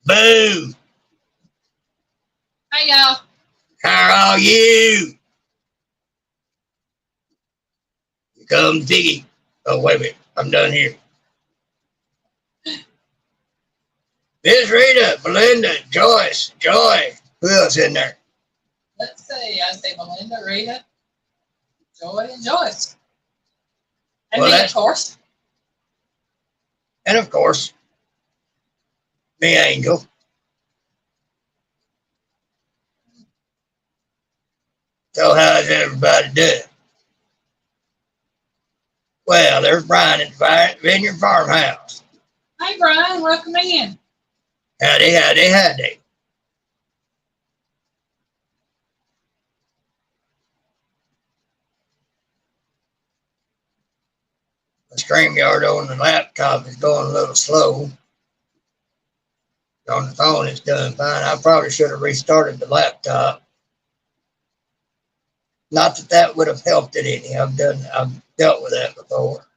Boo! Hey, y'all. How are you? Here comes Piggy. Oh, wait a minute. I'm done here. Miss Rita, Belinda, Joyce, Joy. Who else in there? Let's see. I say Melinda, Rita, Joy, and Joyce. And Well, me, of course. And of course, me, Angel. So how's everybody doing? Well, there's Brian at the Vineyard Farmhouse. Hey, Brian. Welcome in. Howdy, howdy, howdy. The StreamYard on the laptop is going a little slow. On the phone, it's doing fine. I probably should have restarted the laptop. Not that that would have helped it any. I've dealt with that before.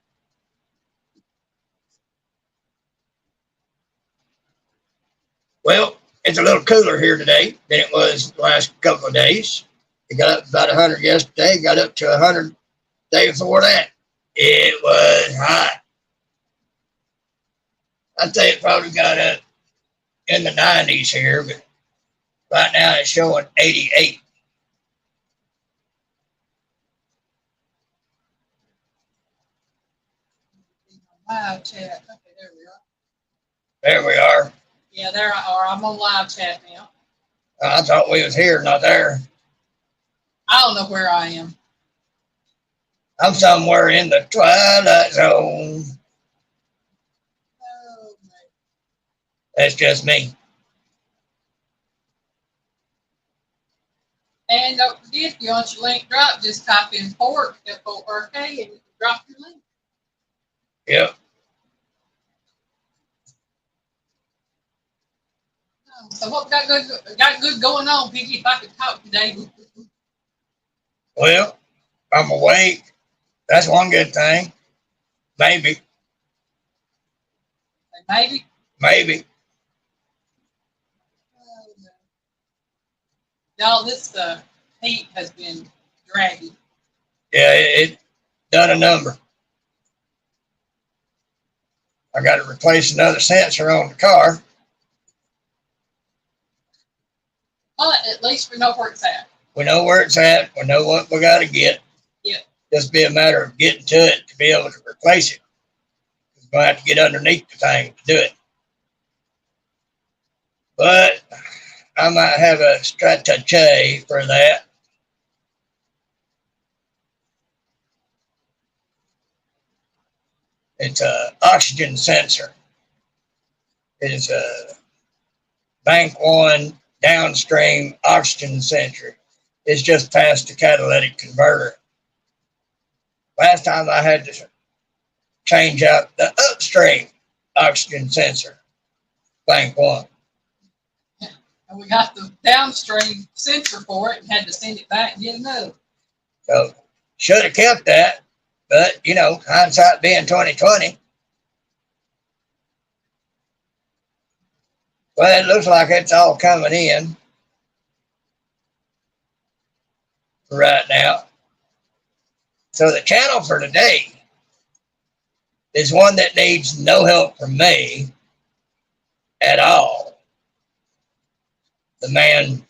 Well, it's a little cooler here today than it was the last couple of days. It got up about 100 yesterday, got up to 100 the day before that. It was hot. I'd say it probably got up in the 90s here, but right now it's showing 88. Live chat. Okay, there we are. There we are. Yeah, there I are. I'm on live chat now. I thought we was here, not there. I don't know where I am. I'm somewhere in the twilight zone. Oh, That's just me. and don't forget, if you want your link drop, just type in port, F-O-R-K, and you can drop your link. Yep. So what got good going on, Piggy? If I could talk today. Well, I'm awake. That's one good thing. Maybe. Maybe. Maybe. Y'all, this heat has been dragging. Yeah, it done a number. I got to replace another sensor on the car. Well, at least we know where it's at. We know where it's at. We know what we got to get. Yeah. Just be a matter of getting to it to be able to replace it. We're going to have to get underneath the thing to do it. But I might have a strategy for that. It's an oxygen sensor. It is a Bank One downstream oxygen sensor. It's just past the catalytic converter. Last time I had to change out the upstream oxygen sensor, Bank One. And we got the downstream sensor for it and had to send it back and get another. So should have kept that, but you know, hindsight being 2020. Well, it looks like it's all coming in right now. So the channel for today is one that needs no help from me at all. The man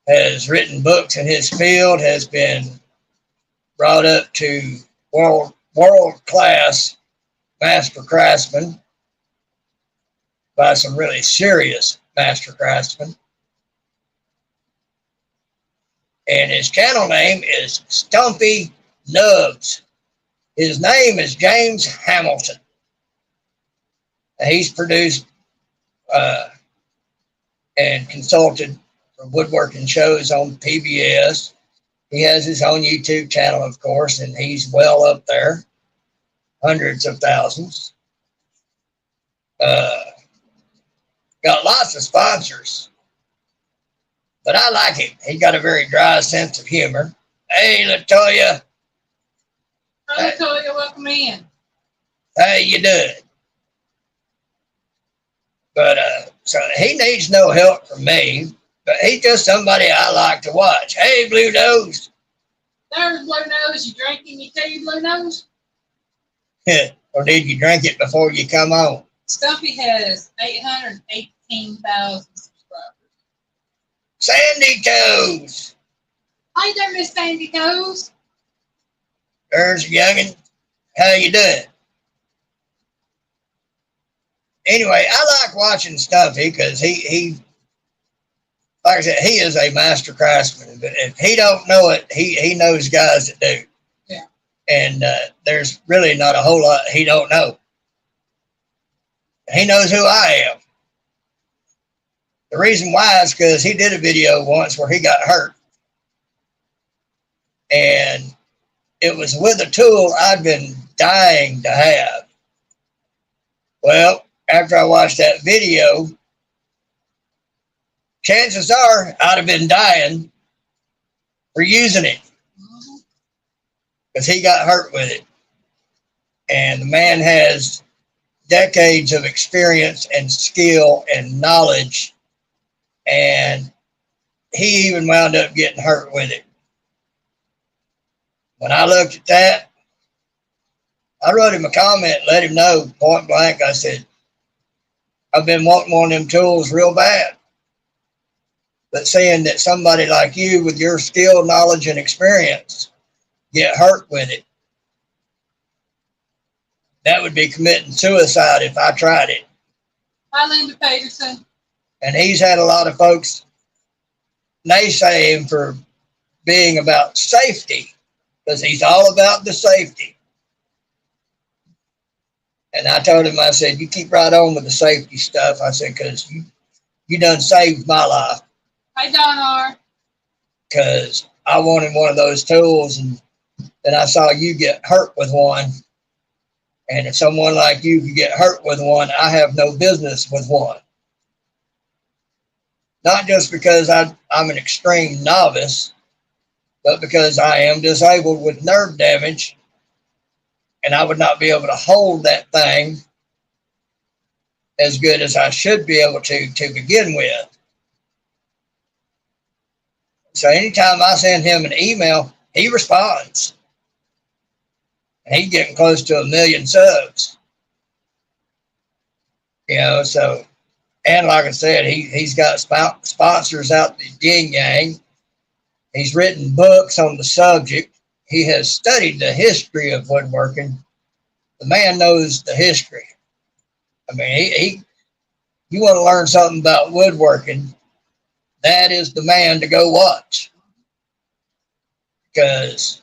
has written books in his field, has been brought up to world-class master craftsmen by some really serious master craftsmen. And his channel name is Stumpy Nubs. His name is James Hamilton. He's produced and consulted for woodworking shows on PBS. He has his own YouTube channel, of course, and he's well up there, hundreds of thousands. Got lots of sponsors, but I like him. He's got a very dry sense of humor. Hey, Latoya. Hi, Latoya, welcome in. How you doing? But So he needs no help from me, but he's just somebody I like to watch. Hey, Blue Nose. There's Blue Nose. You drinking your tea, Blue Nose? Or did you drink it before you come on? Stumpy has 818,000 subscribers. Sandy Toes. Hi there, Miss Sandy Toes. There's a youngin'. How you doing? Anyway, I like watching Stumpy because he, like I said, he is a master craftsman. But if he don't know it, he knows guys that do. Yeah. And there's really not a whole lot he don't know. He knows who I am. The reason why is because he did a video once where he got hurt. And it was with a tool I'd been dying to have. Well, after I watched that video, chances are I'd have been dying for using it because he got hurt with it. And the man has decades of experience and skill and knowledge, and he even wound up getting hurt with it. When I looked at that, I wrote him a comment, let him know point blank. I said, I've been wanting one of them tools real bad. But seeing that somebody like you with your skill, knowledge, and experience get hurt with it, that would be committing suicide if I tried it. Hi, Linda Peterson. And he's had a lot of folks naysay him for being about safety, because he's all about the safety. And I told him, I said, you keep right on with the safety stuff. I said, because you done saved my life. Hi, Don R. Because I wanted one of those tools, and then I saw you get hurt with one. And if someone like you could get hurt with one, I have no business with one. Not just because I'm an extreme novice, but because I am disabled with nerve damage, and I would not be able to hold that thing as good as I should be able to begin with. So anytime I send him an email, he responds. And he's getting close to 1 million subs. You know, so, and like I said, he's got sponsors out the yin yang. He's written books on the subject. He has studied the history of woodworking. The man knows the history. I mean, you want to learn something about woodworking, that is the man to go watch. Because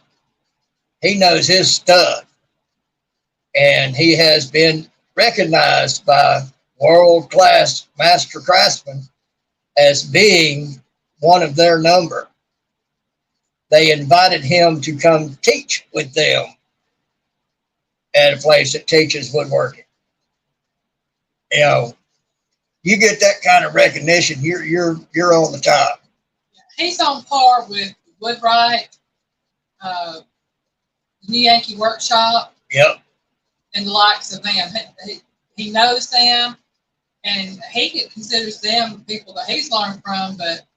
he knows his stuff. And he has been recognized by world-class master craftsmen as being one of their number. They invited him to come teach with them at a place that teaches woodworking. You know, you get that kind of recognition, you're on the top. He's on par with Woodwright, New Yankee Workshop. Yep. And the likes of them. He knows them, and he considers them people that he's learned from, but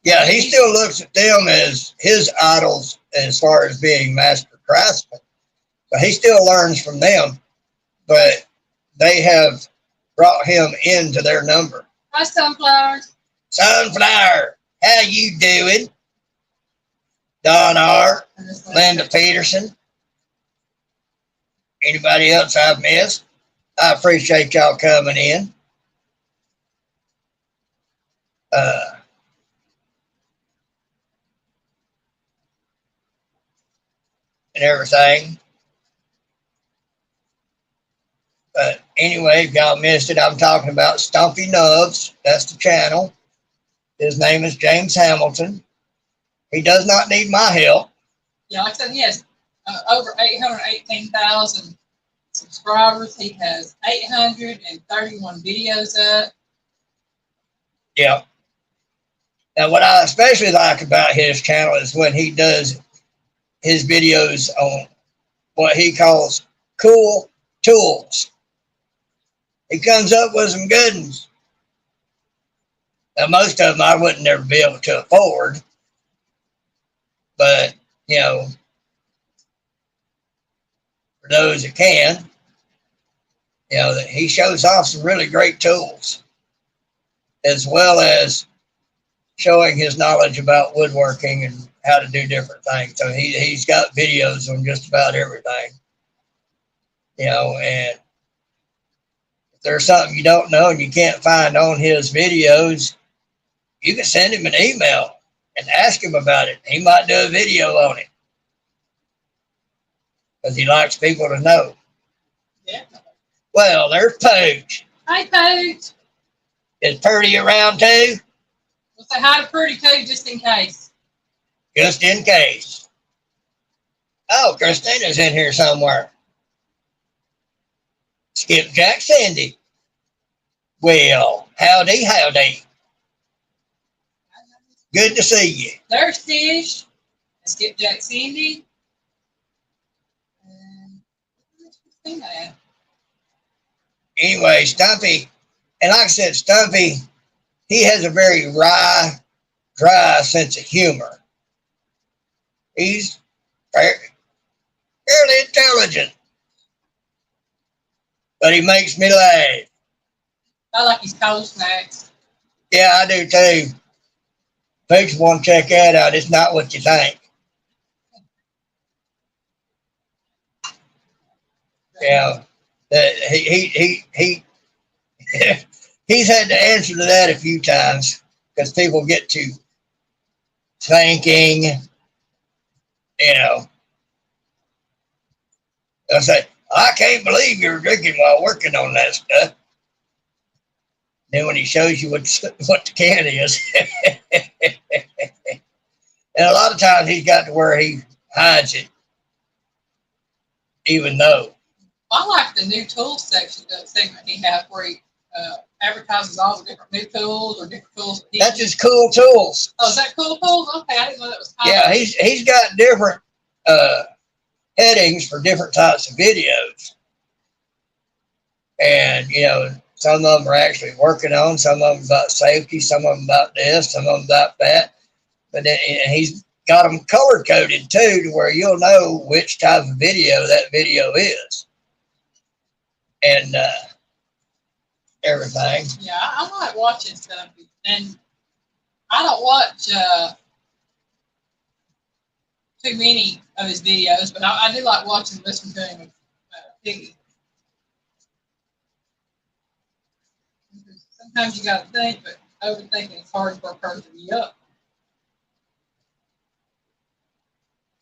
yeah, he still looks at them as his idols as far as being master craftsmen. So he still learns from them, but they have brought him into their number. Hi, Sunflowers. Sunflower, how you doing? Don R., Linda Peterson. Anybody else I've missed? I appreciate y'all coming in. And everything. But anyway, if y'all missed it, I'm talking about Stumpy Nubs. That's the channel. His name is James Hamilton. He does not need my help. Yeah, like I said, he has over 818,000 subscribers. He has 831 videos up. Yeah. Now, what I especially like about his channel is when he does his videos on what he calls cool tools. He comes up with some good ones. Most of them I wouldn't never be able to afford, but you know, for those that can, you know, that he shows off some really great tools, as well as showing his knowledge about woodworking and how to do different things. So he's got videos on just about everything, you know, and if there's something you don't know and you can't find on his videos, you can send him an email and ask him about it. He might do a video on it because he likes people to know. Yeah. Well, there's Pooch. Hi, Pooch. Is Purdy around too? We'll say hi to Purdy too, just in case. Just in case. Oh, Christina's in here somewhere. Skipjack Cindy. Well, howdy, howdy. Good to see you. There's Fish. Skipjack Cindy. And anyway, Stumpy, and like I said, Stumpy, he has a very dry sense of humor. He's fairly intelligent, but he makes me laugh. I like his cold snacks. Yeah, I do too. Folks want to check that out. It's not what you think. Yeah, he's had to answer to that a few times because people get to thinking, you know, they'll say, I can't believe you're drinking while working on that stuff. Then when he shows you what the can is, and a lot of times he's got to where he hides it, even though. I like the new tools section, the segment he has where he advertises all the different new tools or different tools. That's just cool tools. Oh, is that cool tools? Okay, I didn't know that was cool. Yeah, he's got different headings for different types of videos. And, you know, some of them are actually working on, some of them about safety, some of them about this, some of them about that. But then, and he's got them color coded too, to where you'll know which type of video that video is. And everything. Yeah, I like watching stuff, and I don't watch too many of his videos, but I do like watching, listening to him with Piggy. Sometimes you got to think, but overthinking is hard for a person to be up.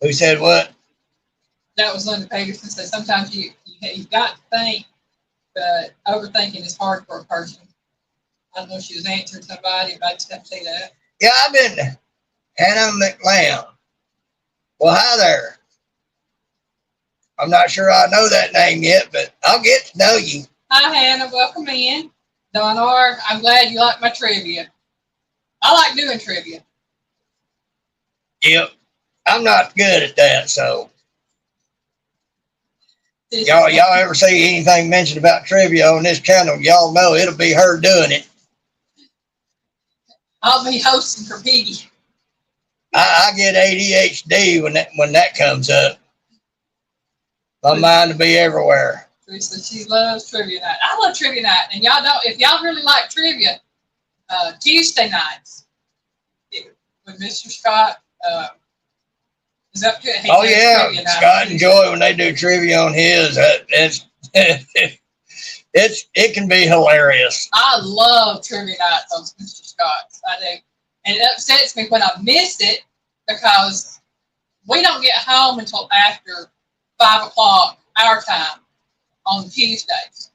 Who said what? That was Linda Peterson said sometimes you've got to think, but overthinking is hard for a person. I don't know if she was answering somebody, but I just have to say that. Yeah, I've been Hannah McLeod. Well, hi there. I'm not sure I know that name yet, but I'll get to know you. Hi, Hannah. Welcome in. Don R., I'm glad you like my trivia. I like doing trivia. Yep. I'm not good at that, so. Y'all ever see anything mentioned about trivia on this channel, y'all know it'll be her doing it. I'll be hosting for Piggy. I get ADHD when that comes up. My mind will be everywhere. Teresa, she loves trivia night. I love trivia night, and y'all don't. If y'all really like trivia, Tuesday nights with Mr. Scott is up to it. Oh yeah, Scott and Joy when they do trivia on his, it can be hilarious. I love trivia nights on Mr. Scott's. I do, and it upsets me when I miss it because we don't get home until after 5 o'clock our time on Tuesdays.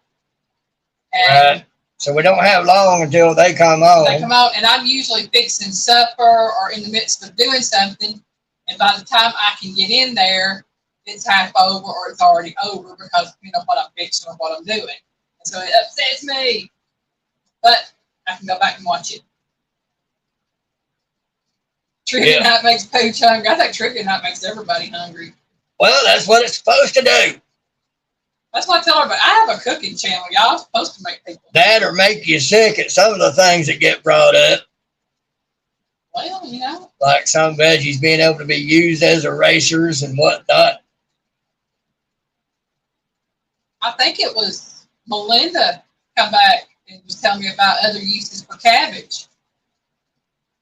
And right. So we don't have long until they come on. They come on, and I'm usually fixing supper or in the midst of doing something. And by the time I can get in there, it's half over or it's already over because you know what I'm fixing or what I'm doing. And so it upsets me. But I can go back and watch it. Trivia night makes Pooch hungry. I think trivia night makes everybody hungry. Well, that's what it's supposed to do. That's what I tell everybody. I have a cooking channel, y'all. I'm supposed to make people. That or make you sick at some of the things that get brought up. Well, you know. Like some veggies being able to be used as erasers and whatnot. I think it was Melinda come back and was telling me about other uses for cabbage.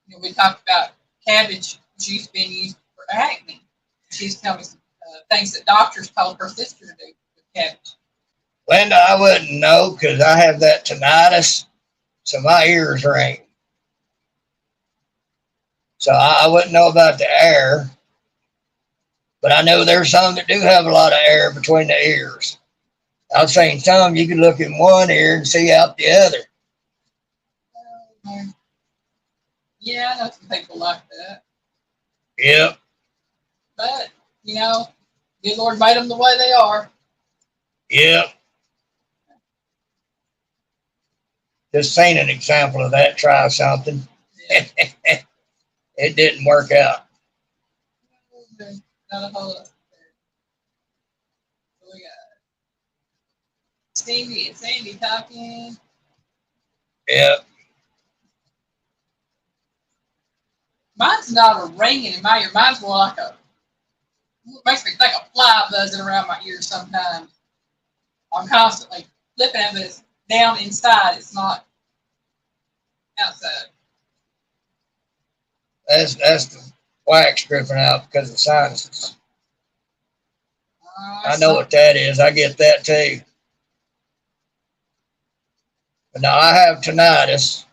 You know, we talked about cabbage juice being used for acne. She's telling me some things that doctors told her sister to do with cabbage. Linda, I wouldn't know because I have that tinnitus, so my ears ring. So I wouldn't know about the air, but I know there's some that do have a lot of air between the ears. I've seen some you can look in one ear and see out the other. Yeah, I know some people like that. Yep. But, you know, good Lord made them the way they are. Yep. Just seen an example of that. Try something. Yeah. It didn't work out. Not a whole lot. So we got Stevie and Sandy talking. Yep. Mine's not a ringing in my ear. Mine's more like makes me think a fly buzzing around my ear sometimes. I'm constantly flipping it, but it's down inside. It's not outside. That's the wax dripping out because of sinuses. I know what that is. I get that too. But now I have tinnitus.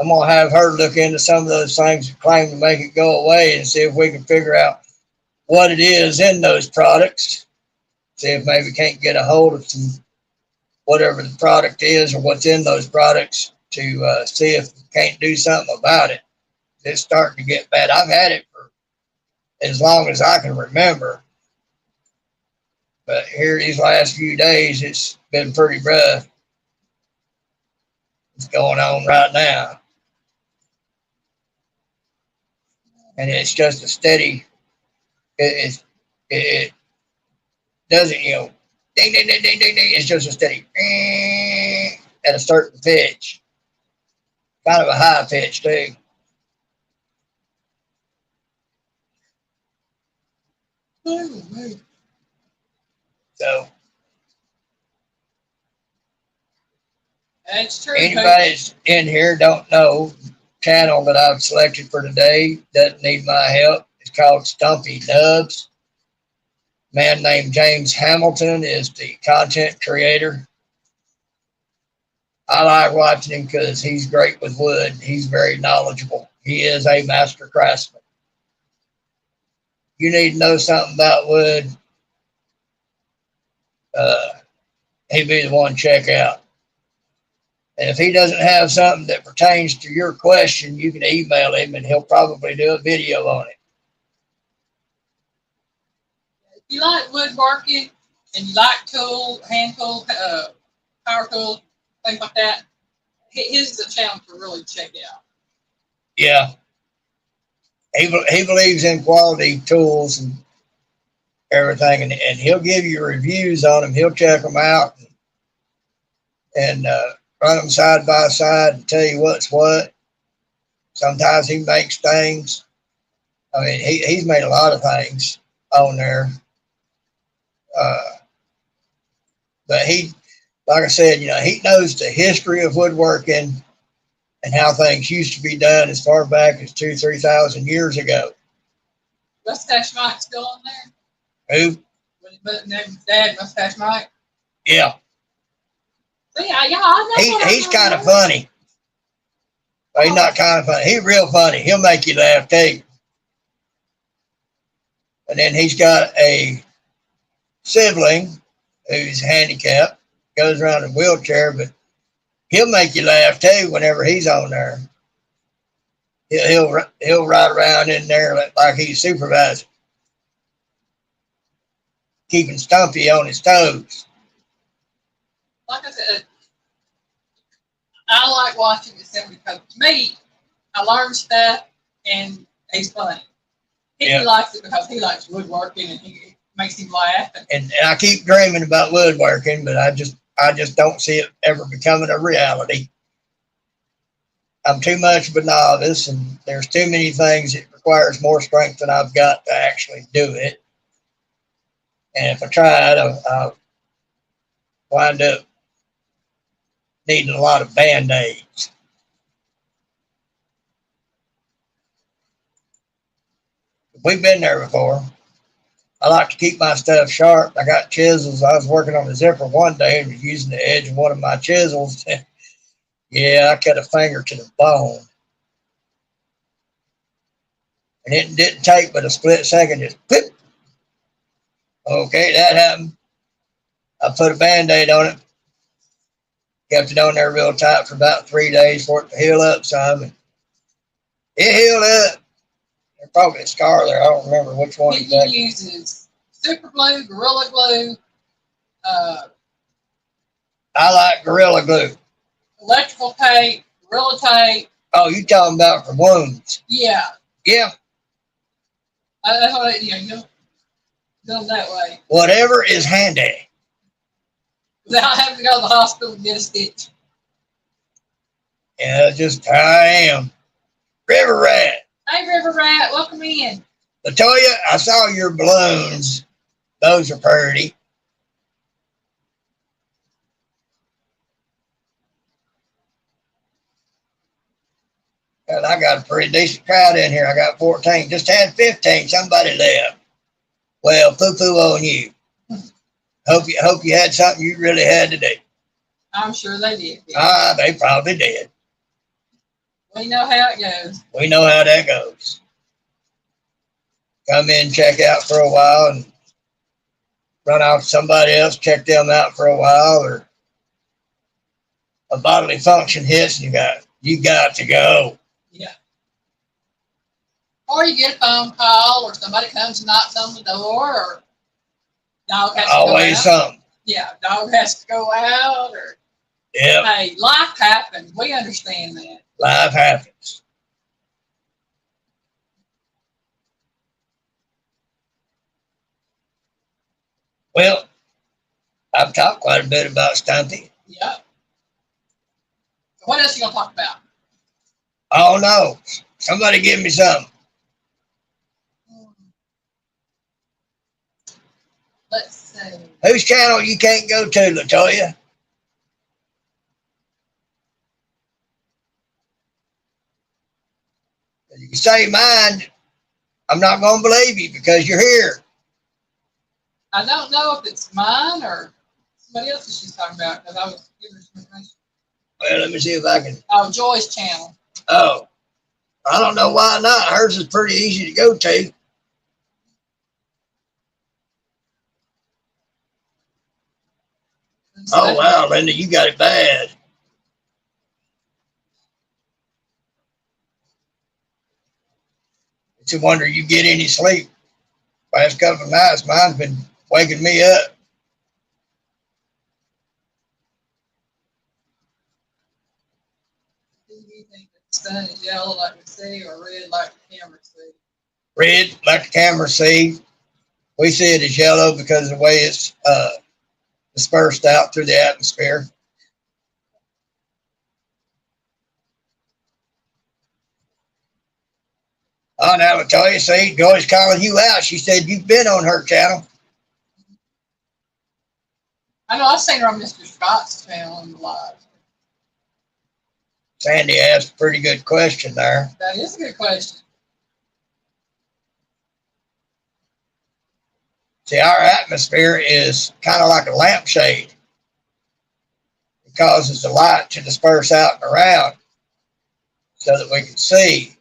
I'm going to have her look into some of those things that claim to make it go away and see if we can figure out what it is in those products. See if maybe we can't get a hold of some, whatever the product is or what's in those products to see if we can't do something about it. It's starting to get bad. I've had it for as long as I can remember. But here these last few days, it's been pretty rough. It's going on right now. And it's just a steady, it doesn't, you know, ding, ding, ding, ding, ding, ding. It's just a steady at a certain pitch. Kind of a high pitch, too. So, That's true. anybody that's in here don't know, channel that I've selected for today doesn't need my help. It's called Stumpy Nubs. A man named James Hamilton is the content creator. I like watching him because he's great with wood. He's very knowledgeable. He is a master craftsman. You need to know something about wood, he'd be the one to check out. And if he doesn't have something that pertains to your question, you can email him and he'll probably do a video on it. If you like woodworking and you like tools, hand tools, power tools, things like that, his is a channel to really check out. Yeah. He believes in quality tools and everything, and he'll give you reviews on them. He'll check them out and run them side by side and tell you what's what. Sometimes he makes things. I mean, he's made a lot of things on there. But he, like I said, you know, he knows the history of woodworking and how things used to be done as far back as 2,000-3,000 years ago. Mustache Mike still on there? Who? Dad, Mustache Mike? Yeah. See, I know. He's kind of funny. Well, he's not kind of funny. He's real funny. He'll make you laugh too. And then he's got a sibling who's handicapped, goes around in a wheelchair, but he'll make you laugh too whenever he's on there. He'll ride around in there like he's supervisor, keeping Stumpy on his toes. Like I said, I like watching it simply because to me, I learn stuff and he's funny. He likes it because he likes woodworking and he makes him laugh. And I keep dreaming about woodworking, but I just don't see it ever becoming a reality. I'm too much of a novice, and there's too many things that requires more strength than I've got to actually do it. And if I try it, I'll wind up needing a lot of band-aids. We've been there before. I like to keep my stuff sharp. I got chisels. I was working on the zipper one day and was using the edge of one of my chisels. Yeah, I cut a finger to the bone. And it didn't take but a split second, just clip. Okay, that happened. I put a Band-Aid on it. Kept it on there real tight for about 3 days for it to heal up some. And it healed up. There's probably a scar there. I don't remember which one exactly. He uses super glue, Gorilla Glue. I like Gorilla Glue. Electrical tape, Gorilla tape. Oh, you talking about for wounds? Yeah. Yeah. That's what you go that way. Whatever is handy. Without having to go to the hospital and get a stitch. Yeah, that's just how I am. River Rat. Hey, River Rat, welcome in. Latoya, I saw your balloons. Those are pretty. And I got a pretty decent crowd in here. I got 14. Just had 15. Somebody left. Well, poo-poo on you. Hope you had something you really had to do. I'm sure they did. They probably did. We know how it goes. We know how that goes. Come in, check out for a while, and run off to somebody else, check them out for a while, or a bodily function hits, and you got to go. Yeah. Or you get a phone call, or somebody comes and knocks on the door, or dog has to Always go out. something. Yeah, dog has to go out, or Yep. hey, life happens. We understand that. Life happens. Well, I've talked quite a bit about Stumpy. Yep. What else are you going to talk about? Oh, no. Somebody give me something. Let's see. Whose channel you can't go to, Latoya? You can say mine. I'm not going to believe you because you're here. I don't know if it's mine or somebody else's she's talking about, because I was giving her some information. Well, let me see if I can. Oh, Joy's channel. Oh, I don't know why not. Hers is pretty easy to go to. Oh, wow, Linda, you got it bad. It's a wonder you get any sleep. Last couple of nights, mine's been waking me up. Do you think that the sun is yellow like we see, or red like the camera see? Red, like the camera see. We see it as yellow because of the way it's dispersed out through the atmosphere. Oh, now Latoya, see, Joy's calling you out. She said you've been on her channel. I know I've seen her on Mr. Scott's channel in the live. Sandy asked a pretty good question there. That is a good question. See, our atmosphere is kind of like a lampshade. It causes the light to disperse out and around so that we can see.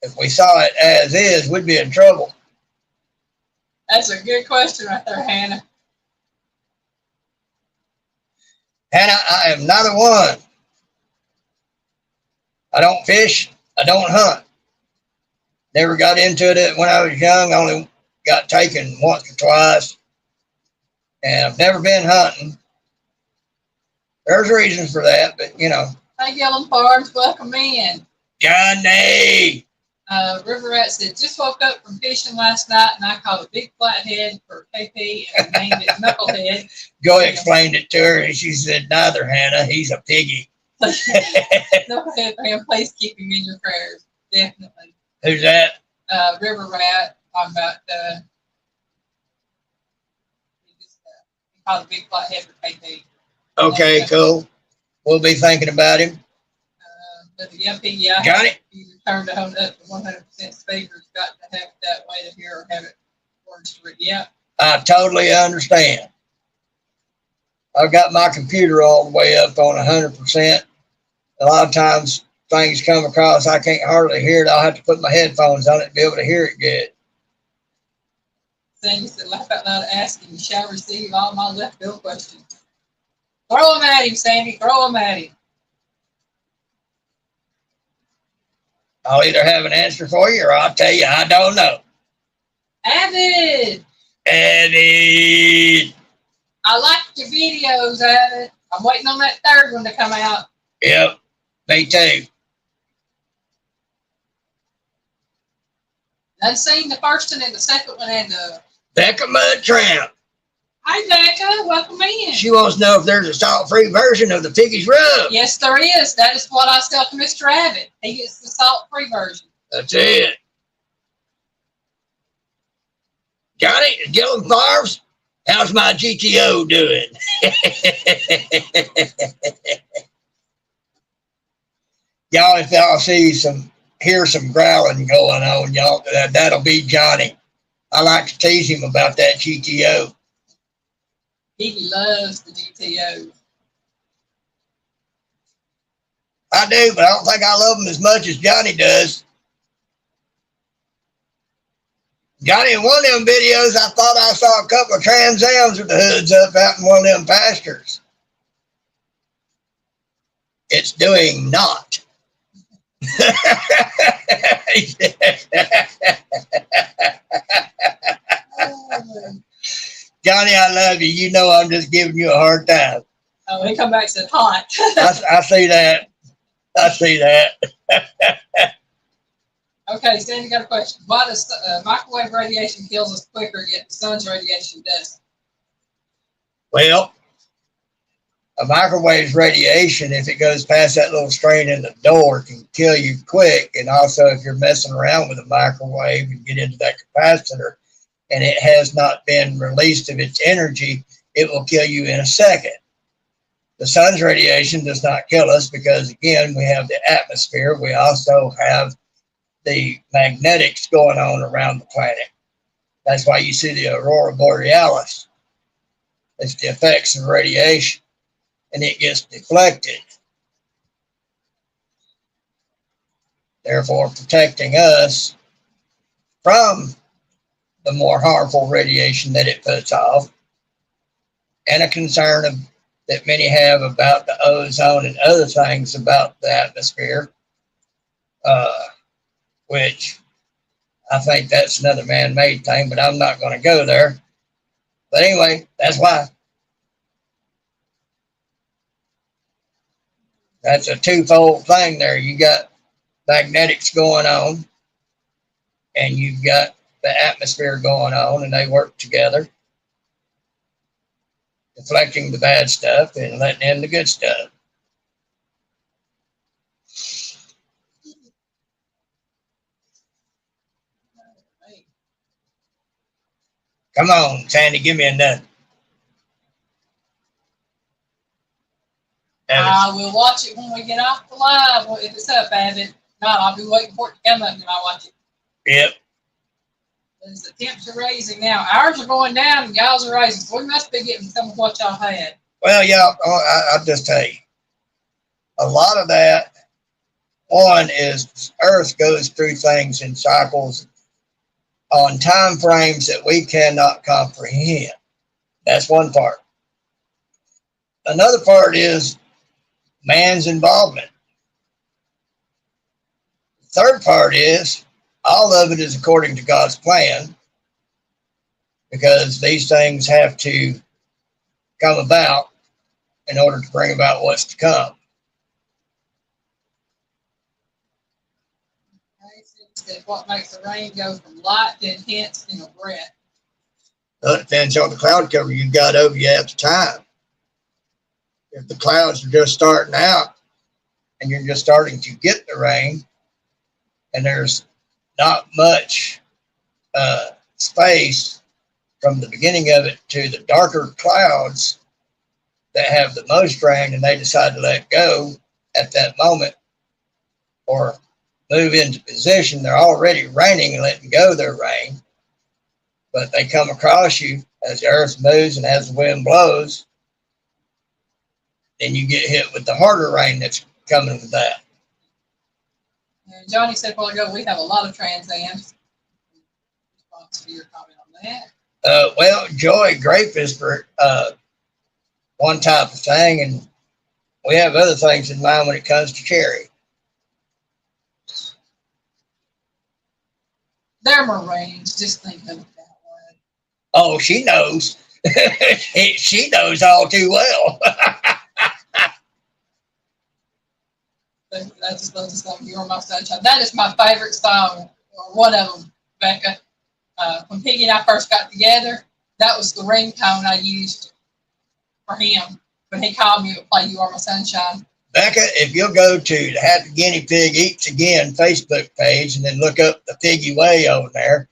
If we saw it as is, we'd be in trouble. That's a good question right there, Hannah. Hannah, I am neither one. I don't fish. I don't hunt. Never got into it when I was young. Only got taken once or twice. And I've never been hunting. There's reasons for that, but you know. Hey, Gillum Farms, welcome in. Johnny! River Rat said, just woke up from fishing last night and I caught a big flathead for KP and named it Knucklehead. Joy explained it to her and she said, neither, Hannah. He's a piggy. Knucklehead man, please keep him in your prayers. Definitely. Who's that? River Rat, talking about he called a big flathead for KP. Okay, cool. We'll be thinking about him. But the Piggy, I Got it? either turned it on up to 100% speakers, got to have it that way to hear or have it words to read. Yeah. I totally understand. I've got my computer all the way up on 100%. A lot of times things come across, I can't hardly hear it. I'll have to put my headphones on it to be able to hear it good. Sandy said, laugh out loud asking, you shall receive all my left field questions. Throw them at him, Sandy. Throw them at him. I'll either have an answer for you or I'll tell you I don't know. Avid! Eddie! I like your videos, Avid. I'm waiting on that third one to come out. Yep, me too. I've seen the first one and the second one and the... Becca Mud Tramp. Hi, Becca. Welcome in. She wants to know if there's a salt-free version of the Piggy's Rub. Yes, there is. That is what I sell to Mr. Abbott. He gets the salt-free version. That's it. Johnny, Gillum Farms, how's my GTO doing? Y'all, if y'all hear some growling going on, y'all, that'll be Johnny. I like to tease him about that GTO. He loves the GTO. I do, but I don't think I love him as much as Johnny does. Johnny, in one of them videos, I thought I saw a couple of Trans Ams with the hoods up out in one of them pastures. It's doing not. Johnny, I love you. You know I'm just giving you a hard time. Oh, he come back and said hot. I see that. I see that. Okay, Sandy got a question. Why does microwave radiation kills us quicker, yet the sun's radiation doesn't? Well, a microwave's radiation, if it goes past that little strain in the door, can kill you quick. And also, if you're messing around with a microwave and get into that capacitor and it has not been released of its energy, it will kill you in a second. The sun's radiation does not kill us because, again, we have the atmosphere. We also have the magnetics going on around the planet. That's why you see the aurora borealis. It's the effects of radiation, and it gets deflected, therefore protecting us from the more harmful radiation that it puts off, and a concern that many have about the ozone and other things about the atmosphere, which I think that's another man-made thing, but I'm not going to go there. But anyway, that's why. That's a twofold thing there. You got magnetics going on, and you've got the atmosphere going on, and they work together, deflecting the bad stuff and letting in the good stuff. Come on, Sandy, give me a nut. I will watch it when we get off the live. If it's up, Avid. Not, I'll be waiting for it to come up and then I'll watch it. Yep. As the temps are raising now. Ours are going down and y'all's are rising. So we must be getting some of what y'all had. Well, yeah, I'll just tell you. A lot of that, one is Earth goes through things in cycles on time frames that we cannot comprehend. That's one part. Another part is man's involvement. The third part is all of it is according to God's plan, because these things have to come about in order to bring about what's to come. What makes the rain go from light to intense in a breath? Well, it depends on the cloud cover you've got over you at the time. If the clouds are just starting out and you're just starting to get the rain, and there's not much space from the beginning of it to the darker clouds that have the most rain, and they decide to let go at that moment or move into position. They're already raining and letting go their rain, but they come across you as the earth moves and as the wind blows. Then you get hit with the harder rain that's coming with that. And Johnny said a while ago, we have a lot of Trans Ams. Response to your comment on that. Well, Joy grape is for one type of thing, and we have other things in mind when it comes to cherry. They're Marines, just think of it that way. Oh, she knows. She knows all too well. I just love the song, "You're My Sunshine." That is my favorite song, or one of them, Becca. When Piggy and I first got together, that was the ringtone I used for him. When he called me, it would play "You Are My Sunshine." Becca, if you'll go to the Happy Guinea Pig Eats Again Facebook page and then look up the Piggy Way over there,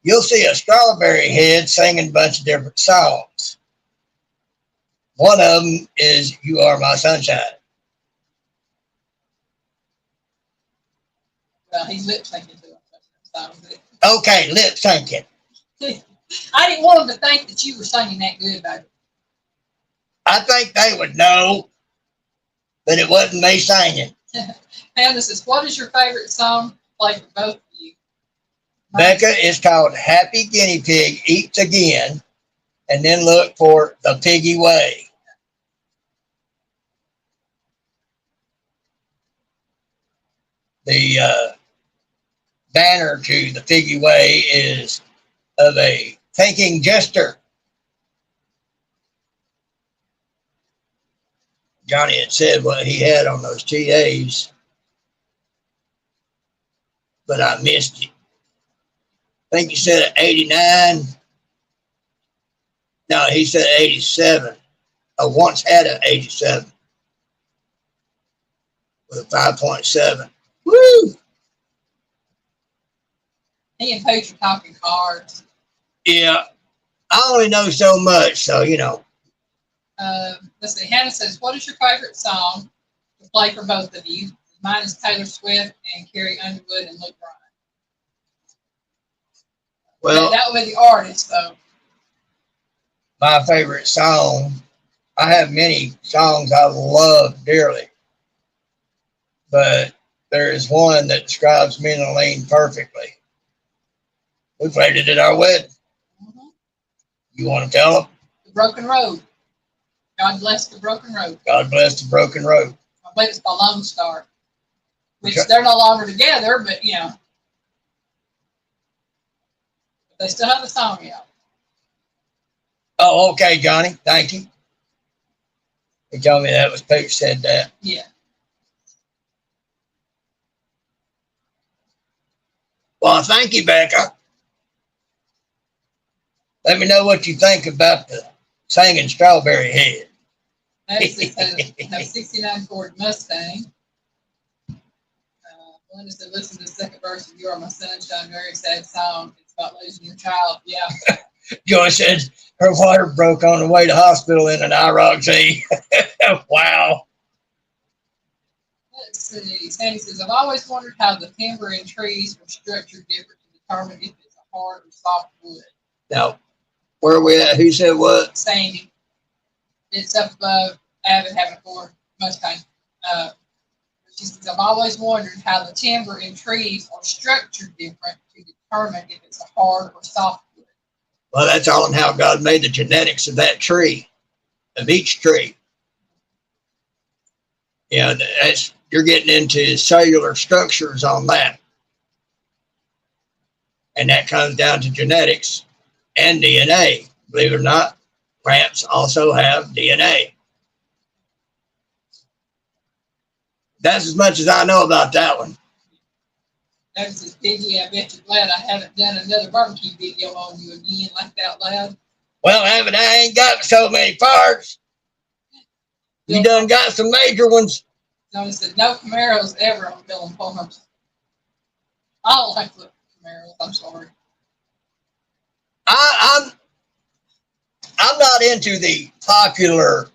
you'll see a strawberry head singing a bunch of different songs. One of them is "You Are My Sunshine." Well, he's lip syncing to it. Okay, lip syncing. I didn't want him to think that you were singing that good, baby. I think they would know, but it wasn't me singing. Hannah says, "What is your favorite song? Play for both of you." Becca is called Happy Guinea Pig Eats Again, and then look for the Piggy Way. The banner to the Piggy Way is of a thinking jester. Johnny had said what he had on those TAs, but I missed it. I think he said 89. No, he said 87. I once had an 87 with a 5.7. Woo! He and Pooch are talking cards. Yeah, I only know so much, so you know. Let's see. Hannah says, "What is your favorite song to play for both of you?" Mine is Taylor Swift and Carrie Underwood and Luke Bryan. Well, that would be the artist, though. My favorite song, I have many songs I love dearly, but there is one that describes me and Elaine perfectly. We played it at our wedding. Mm-hmm. You want to tell them? The Broken Road. God Bless the Broken Road. God Bless the Broken Road. I believe it's by Lone Star, which they're no longer together, but you know, they still have the song out. Oh, okay, Johnny. Thank you. He told me that was Pooch said that. Yeah. Well, thank you, Becca. Let me know what you think about the singing Strawberry Head. Next is a 69 Ford Mustang. Linda said, "Listen to the second verse of 'You Are My Sunshine,' very sad song. It's about losing your child." Yeah. Joy said her water broke on the way to hospital in an IROC. Wow. Let's see. Sandy says, "I've always wondered how the timber in trees were structured different to determine if it's a hard or soft wood." Now, where are we at? Who said what? Sandy. It's up above Avid having a Ford Mustang. She says, "I've always wondered how the timber in trees are structured different to determine if it's a hard or soft wood." Well, that's all in how God made the genetics of that tree, of each tree. Yeah, that's, you're getting into cellular structures on that. And that comes down to genetics and DNA. Believe it or not, plants also have DNA. That's as much as I know about that one. That says, "Piggy, I bet you're glad I haven't done another barbecue video on you again, laughed out loud." Well, I ain't got so many parts. You done got some major ones. So he said, no Camaros ever on Bill Farms. I don't like the Camaros. I'm sorry. I, I'm not into the popular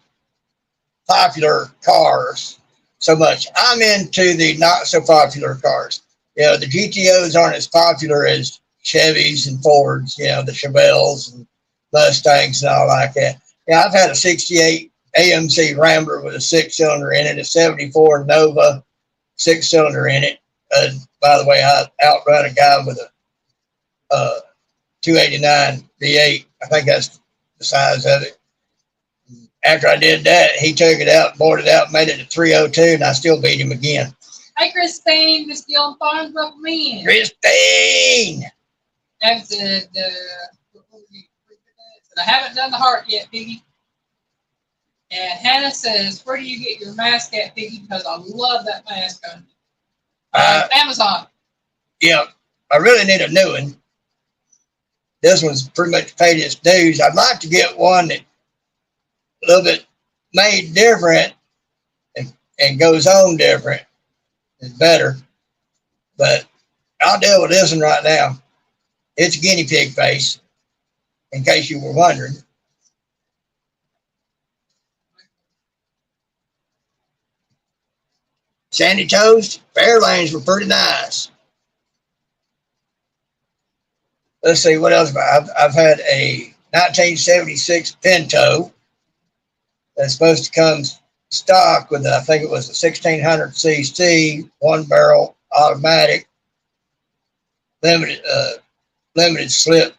cars so much. I'm into the not so popular cars. You know, the GTOs aren't as popular as Chevys and Fords, you know, the Chevelles and Mustangs and all like that. Yeah, I've had a 68 AMC Rambler with a 6-cylinder in it, a 74 Nova 6-cylinder in it. By the way, I outrun a guy with a 289 V8. I think that's the size of it. After I did that, he took it out, boarded it out, made it a 302, and I still beat him again. Hey, Christine, Miss Gil Farms, welcome in. Christine! That's I haven't done the heart yet, Piggy. And Hannah says, where do you get your mask at, Piggy? Because I love that mask on you. Amazon. Yeah, I really need a new one. This one's pretty much paid its dues. I'd like to get one that a little bit made different and goes on different. It's better. But I'll deal with this one right now. It's a guinea pig face, in case you were wondering. Sandy Toast, Fairlanes were pretty nice. Let's see, what else? I've had a 1976 Pinto that's supposed to come stock with, I think it was a 1600cc, one barrel automatic, limited slip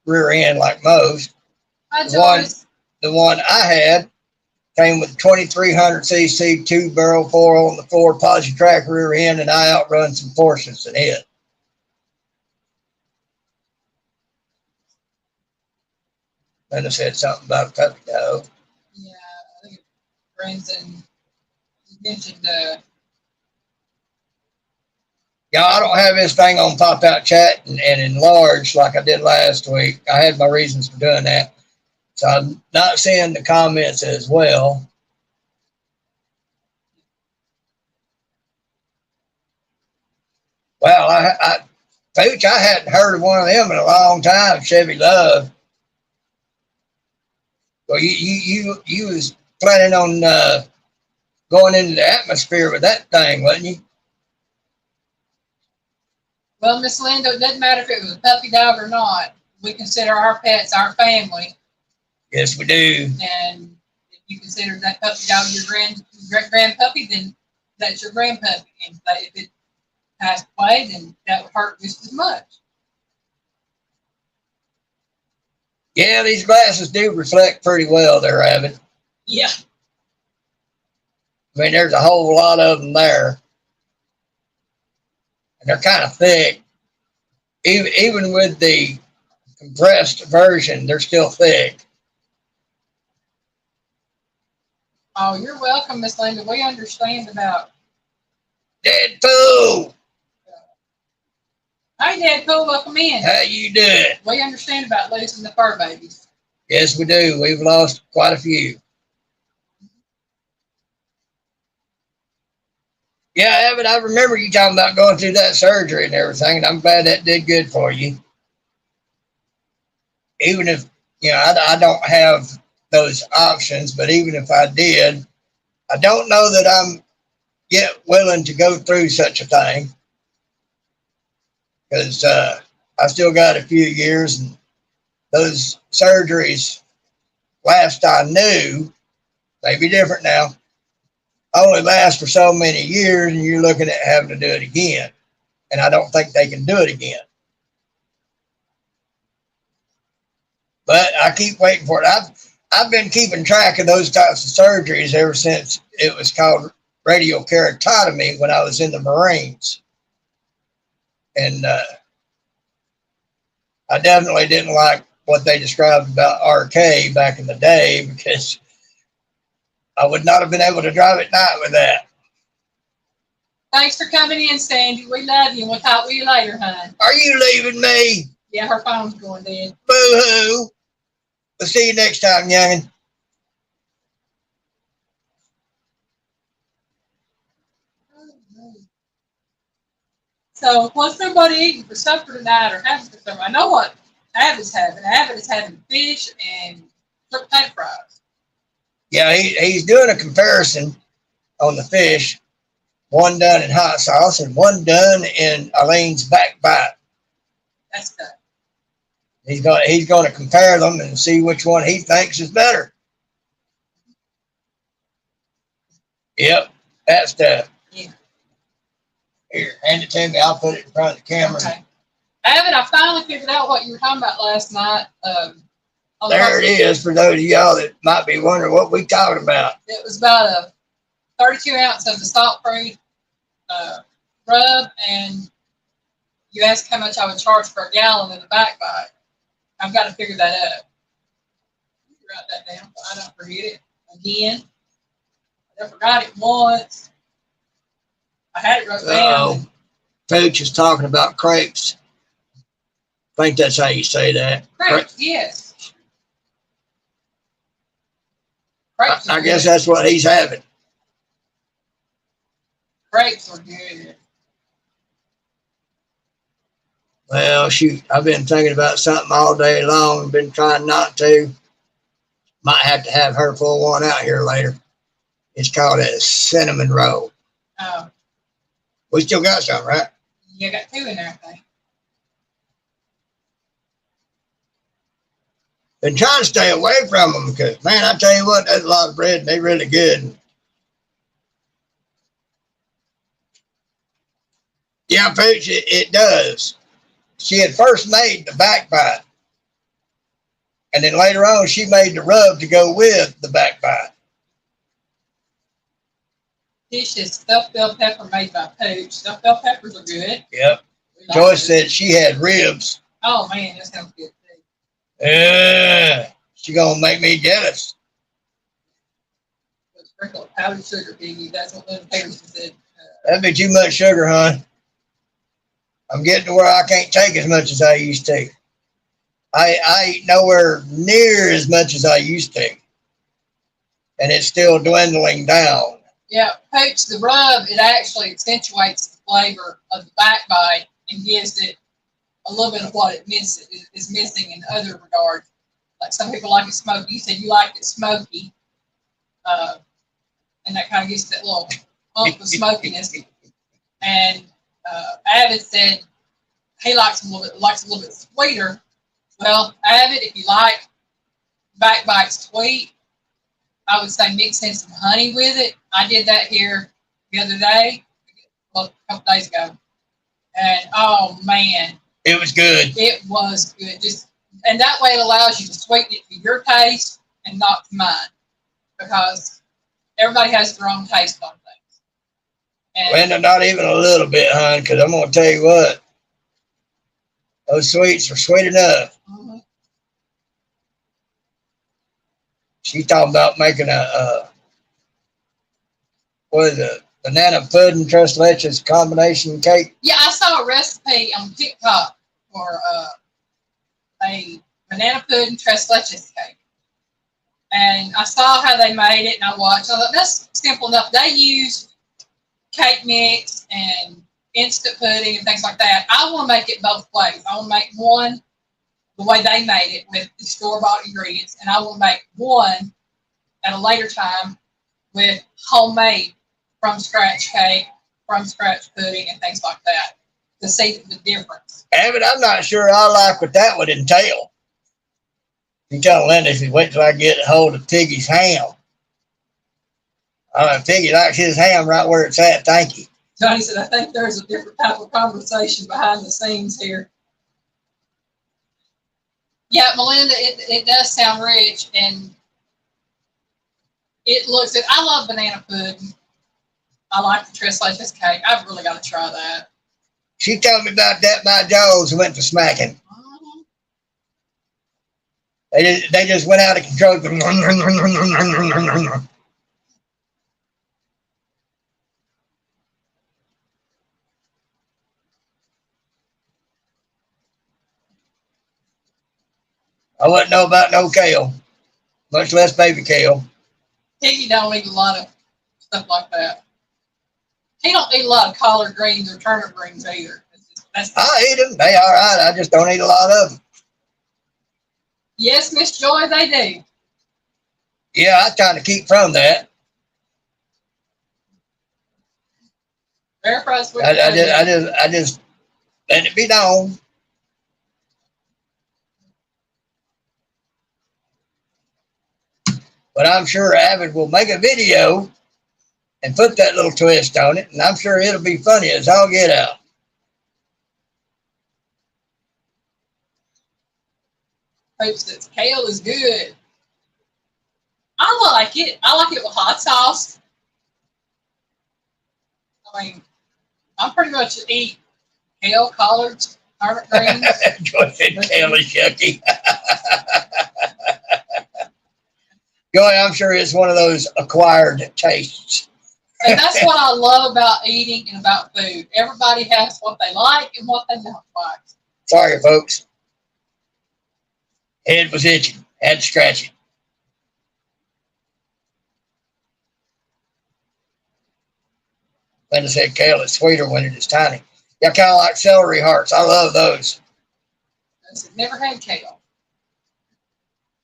rear end like most. The one I had came with 2300cc 2-barrel 4 on the floor posi track rear end, and I outrun some Porsches in it. Then I said something about a puppy dog. Yeah, I think Branson mentioned. Yeah, I don't have this thing on pop out chat and enlarged like I did last week. I had my reasons for doing that. So I'm not seeing the comments as well. Well, Pooch, I hadn't heard of one of them in a long time, Chevy Love. Well, you was planning on going into the atmosphere with that thing, wasn't you? Well, Miss Linda, it doesn't matter if it was a puppy dog or not. We consider our pets our family. Yes, we do. And if you consider that puppy dog your grand puppy, then that's your grand puppy. And if it passed away, then that would hurt just as much. Yeah, these glasses do reflect pretty well there, Abbott. Yeah. I mean, there's a whole lot of them there. And they're kind of thick. Even with the compressed version, they're still thick. Oh, you're welcome, Miss Linda. We understand about Deadpool. Hey, Deadpool, welcome in. How you doing? We understand about losing the fur babies. Yes, we do. We've lost quite a few. Yeah, Evan, I remember you talking about going through that surgery and everything, and I'm glad that did good for you. Even if, I don't have those options, but even if I did, I don't know that I'm yet willing to go through such a thing, because I still got a few years, and those surgeries, last I knew, may be different now, only last for so many years, and you're looking at having to do it again. And I don't think they can do it again. But I keep waiting for it. I've been keeping track of those types of surgeries ever since it was called radiokeratotomy when I was in the Marines. And I definitely didn't like what they described about RK back in the day, because I would not have been able to drive at night with that. Thanks for coming in, Sandy. We love you, and we'll talk with you later, hon. Are you leaving me? Yeah, her phone's going dead. Boo-hoo. We'll see you next time, youngin'. So what's everybody eating for supper tonight or having for supper? I know what Abbott's having. Abbott is having fish and potato fries. Yeah, he's doing a comparison on the fish. One done in hot sauce and one done in Elaine's back bite. That's good. He's going to compare them and see which one he thinks is better. Yep, that stuff. Yeah. Here, hand it to me. I'll put it in front of the camera. Okay. Abbott, I finally figured out what you were talking about last night. There it is for those of y'all that might be wondering what we talking about. It was about a 32 ounce of the salt-free rub, and you asked how much I would charge for a gallon in the back bite. I've got to figure that out. Write that down so I don't forget it again. I forgot it once. I had it wrote down. Pooch is talking about crepes. I think that's how you say that. Crepes, yes. Crepes I guess that's what he's having. Crepes are good. Well, shoot, I've been thinking about something all day long and been trying not to. Might have to have her pull one out here later. It's called a cinnamon roll. Oh. We still got some, right? You got 2 in there, I think. Been trying to stay away from them because, man, I tell you what, that's a lot of bread and they're really good. Yeah, Pooch, it does. She had first made the back bite. And then later on, she made the rub to go with the back bite. Dish is stuffed bell pepper made by Pooch. Stuffed bell peppers are good. Yep. Joyce said she had ribs. Oh, man, that sounds good. Yeah. She going to make me jealous. Sprinkle of powdered sugar, Piggy. That's what Linda Peterson said. That'd be too much sugar, hon. I'm getting to where I can't take as much as I used to. I eat nowhere near as much as I used to. And it's still dwindling down. Yeah, Pooch, the rub, it actually accentuates the flavor of the back bite and gives it a little bit of what it is missing in other regards. Like some people like it smoky. You said you liked it smoky. And that kind of gives it that little hump of smokiness. And Avid said he likes a little bit sweeter. Well, Avid, if you like back bite sweet, I would say mix in some honey with it. I did that here the other day, well, a couple days ago. And oh man. It was good. It was good. And that way it allows you to sweeten it to your taste and not to mine. Because everybody has their own taste on things. And not even a little bit, hon, because I'm going to tell you what. Those sweets are sweet enough. Mm-hmm. She's talking about making banana pudding tres leches combination cake. Yeah, I saw a recipe on TikTok for a banana pudding tres leches cake. And I saw how they made it and I watched. I thought, that's simple enough. They use cake mix and instant pudding and things like that. I want to make it both ways. I want to make one the way they made it with the store-bought ingredients, and I will make one at a later time with homemade from-scratch cake, from-scratch pudding, and things like that to see the difference. Abbott, I'm not sure I like what that would entail. You tell Linda if you wait till I get a hold of Piggy's ham. Piggy likes his ham right where it's at. Thank you. Johnny said, I think there's a different type of conversation behind the scenes here. Yeah, Melinda, it does sound rich, and it looks it. I love banana pudding. I like the tres leches cake. I've really got to try that. She told me about that by Joe's and went to smacking. Mm-hmm. They just went out of control. I wouldn't know about no kale, much less baby kale. Piggy don't eat a lot of stuff like that. He don't eat a lot of collard greens or turnip greens either. I eat them. They all right. I just don't eat a lot of them. Yes, Miss Joy, they do. Yeah, I try to keep from that. Verify what I just let it be known. But I'm sure Avid will make a video and put that little twist on it, and I'm sure it'll be funny as all get out. Hope says kale is good. I like it. I like it with hot sauce. I mean, I pretty much eat kale, collards, turnip greens. Joy said kale is yucky. Joy, I'm sure it's one of those acquired tastes. And that's what I love about eating and about food. Everybody has what they like and what they don't like. Sorry, folks. Head was itching. Had to scratch it. Linda said kale is sweeter when it is tiny. Yeah, kind of like celery hearts. I love those. I said, never had kale.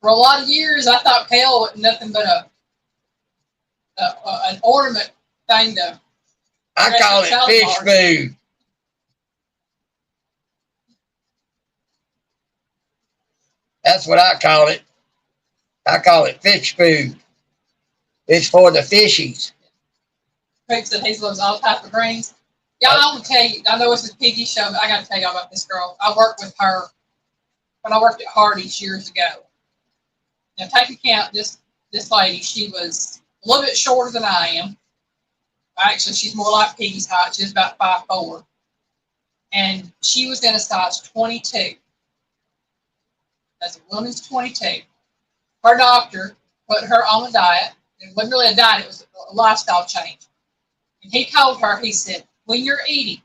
For a lot of years, I thought kale was nothing but an ornament thing to. I call it fish food. That's what I call it. I call it fish food. It's for the fishies. Craig said he loves all type of greens. Y'all, I want to tell you, I know it's a Piggy show, but I got to tell y'all about this girl. I worked with her when I worked at Hardee's years ago. Now, take account, this lady, she was a little bit shorter than I am. Actually, she's more like Piggy's height. She's about 5'4". And she was in a size 22. That's a woman's 22. Her doctor put her on a diet. It wasn't really a diet, it was a lifestyle change. And he told her, he said, when you're eating,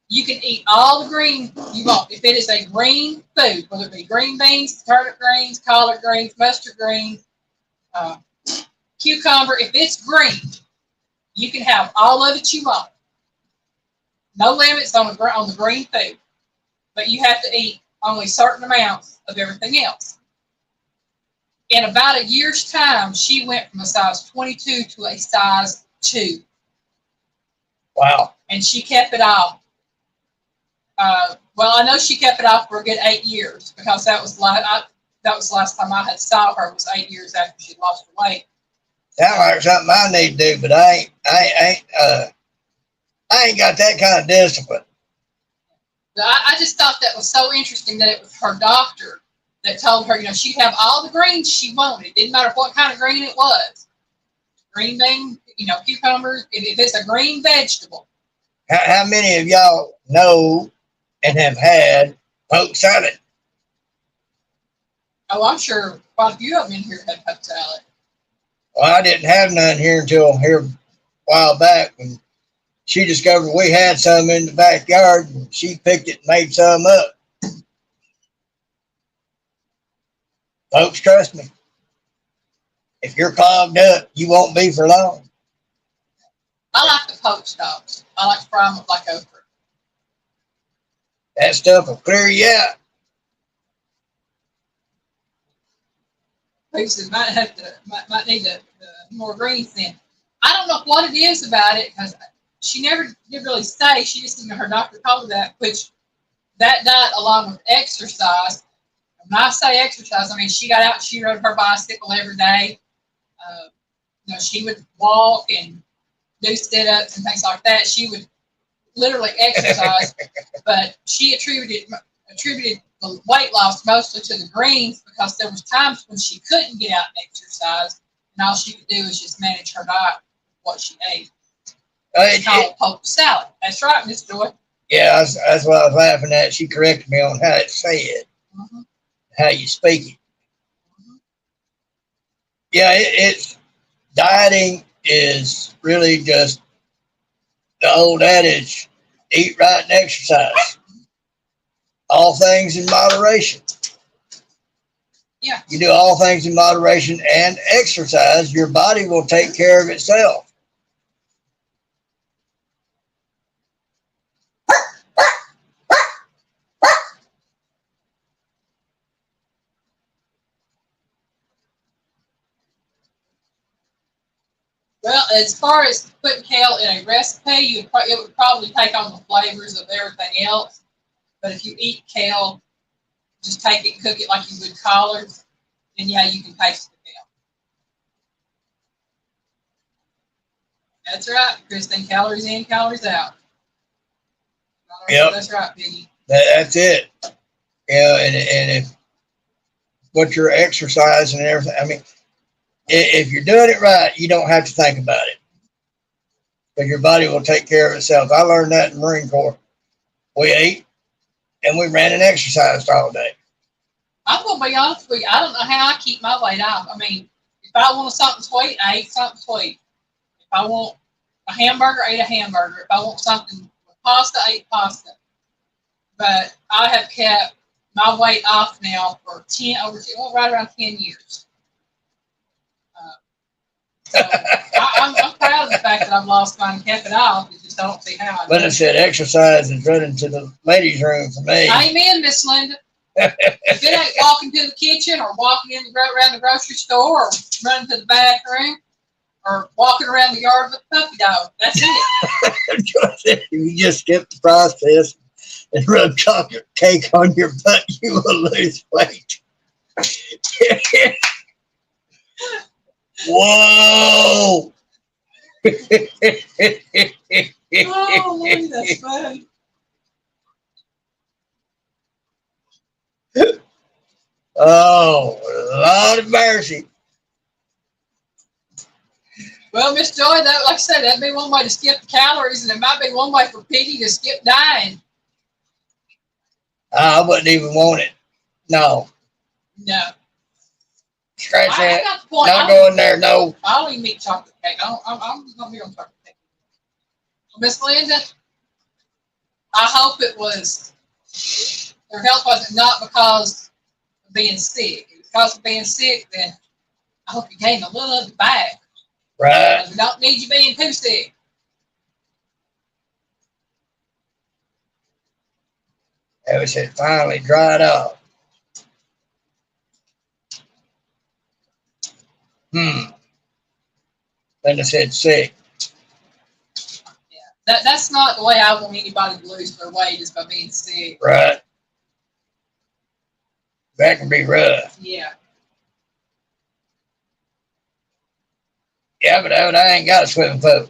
you can eat all the green you want. If it is a green food, whether it be green beans, turnip greens, collard greens, mustard greens, cucumber, if it's green, you can have all of it you want. No limits on the green food. But you have to eat only certain amounts of everything else. In about a year's time, she went from a size 22 to a size 2. Wow. And she kept it off. Well, I know she kept it off for a good 8 years because that was the last time I had saw her was 8 years after she lost her weight. Sounds like something I need to do, but I ain't got that kind of discipline. I just thought that was so interesting that it was her doctor that told her, she'd have all the greens she wanted. It didn't matter what kind of green it was. Green bean, cucumbers, if it's a green vegetable. How many of y'all know and have had poke salad? Oh, I'm sure quite a few of them in here had poke salad. Well, I didn't have none until a while back when she discovered we had some in the backyard, and she picked it and made some up. Folks, trust me. If you're clogged up, you won't be for long. I like the poke stalks. I like to fry them like okra. That stuff will clear you out. People might need more greens then. I don't know what it is about it because she never did really say. She just, her doctor told her that, which that diet along with exercise. When I say exercise, I mean she got out and she rode her bicycle every day. She would walk and do sit-ups and things like that. She would literally exercise, but she attributed the weight loss mostly to the greens because there was times when she couldn't get out and exercise, and all she could do was just manage her diet, what she ate. It's called poke salad. That's right, Miss Joy. Yeah, that's what I was laughing at. She corrected me on how it's said, how you speak it. Yeah, it's dieting is really just the old adage, eat right and exercise. All things in moderation. Yeah. You do all things in moderation and exercise, your body will take care of itself. Well, as far as putting kale in a recipe, it would probably take on the flavors of everything else. But if you eat kale, just take it and cook it like you would collards, then yeah, you can taste the kale. That's right, Kristen. Calories in, calories out. Yep. That's right, Piggy. That's it. Yeah, and if what you're exercising and everything, I mean, if you're doing it right, you don't have to think about it. Because your body will take care of itself. I learned that in the Marine Corps. We ate and we ran and exercised all day. I'm going to be honest with you. I don't know how I keep my weight off. I mean, if I want something sweet, I eat something sweet. If I want a hamburger, I eat a hamburger. If I want something with pasta, I eat pasta. But I have kept my weight off now for right around 10 years. So I'm proud of the fact that I've lost mine and kept it off. I just don't see how. But it said exercise is running to the ladies' room for me. Amen, Miss Linda. If it ain't walking to the kitchen or walking around the grocery store or running to the bathroom or walking around the yard with a puppy dog, that's it. If you just skip the process and rub chocolate cake on your butt, you will lose weight. Whoa! Oh, Lord, that's funny. Oh, Lord of mercy. Well, Miss Joy, that, like I said, that'd be one way to skip the calories, and it might be one way for Piggy to skip dying. I wouldn't even want it. No. No. Scratch that. Got the point. Not going there, no. I'll even eat chocolate cake. I'm going to be on chocolate cake. Miss Linda, I hope it was, their health wasn't not because of being sick. If it's because of being sick, then I hope you gained a little of it back. Right. We don't need you being too sick. That was it finally dried up. Linda said sick. Yeah. That's not the way I want anybody to lose their weight, is by being sick. Right. That can be rough. Yeah. Yeah, but I ain't got a swimming pool.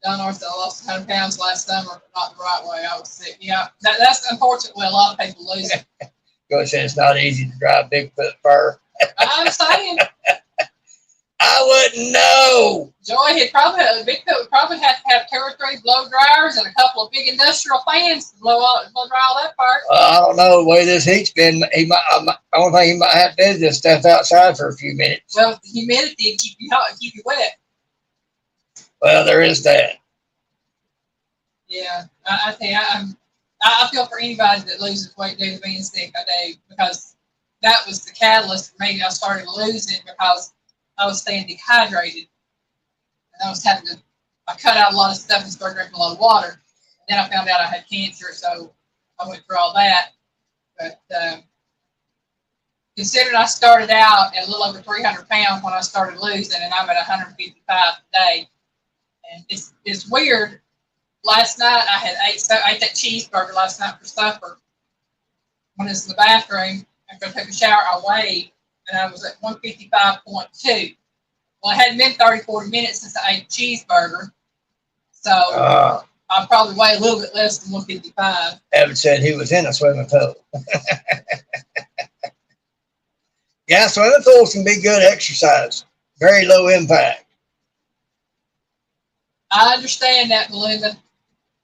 Down north, I lost 100 pounds last summer, not the right way. I was sick. Yeah, that's unfortunately a lot of people lose it. Go said it's not easy to drive Bigfoot fur. I'm saying. I wouldn't know. Bigfoot would probably have to have 2 or 3 blow dryers and a couple of big industrial fans to blow dry all that part. I don't know the way this heat's been. The only thing he might have to do is just step outside for a few minutes. Well, the humidity keep you hot, keep you wet. Well, there is that. Yeah, I think I feel for anybody that loses weight due to being sick. I do, because that was the catalyst for me. I started losing because I was staying dehydrated, and I cut out a lot of stuff and started drinking a lot of water. And then I found out I had cancer, so I went through all that. But considering I started out at a little over 300 pounds when I started losing, and I'm at 155 today, and it's weird. Last night I ate that cheeseburger last night for supper. When I was in the bathroom after I took a shower, I weighed, and I was at 155.2. Well, it hadn't been 30, 40 minutes since I ate a cheeseburger, so I probably weigh a little bit less than 155. Evan said he was in a swimming pool. Yeah, swimming pools can be good exercise. Very low impact. I understand that, Melinda.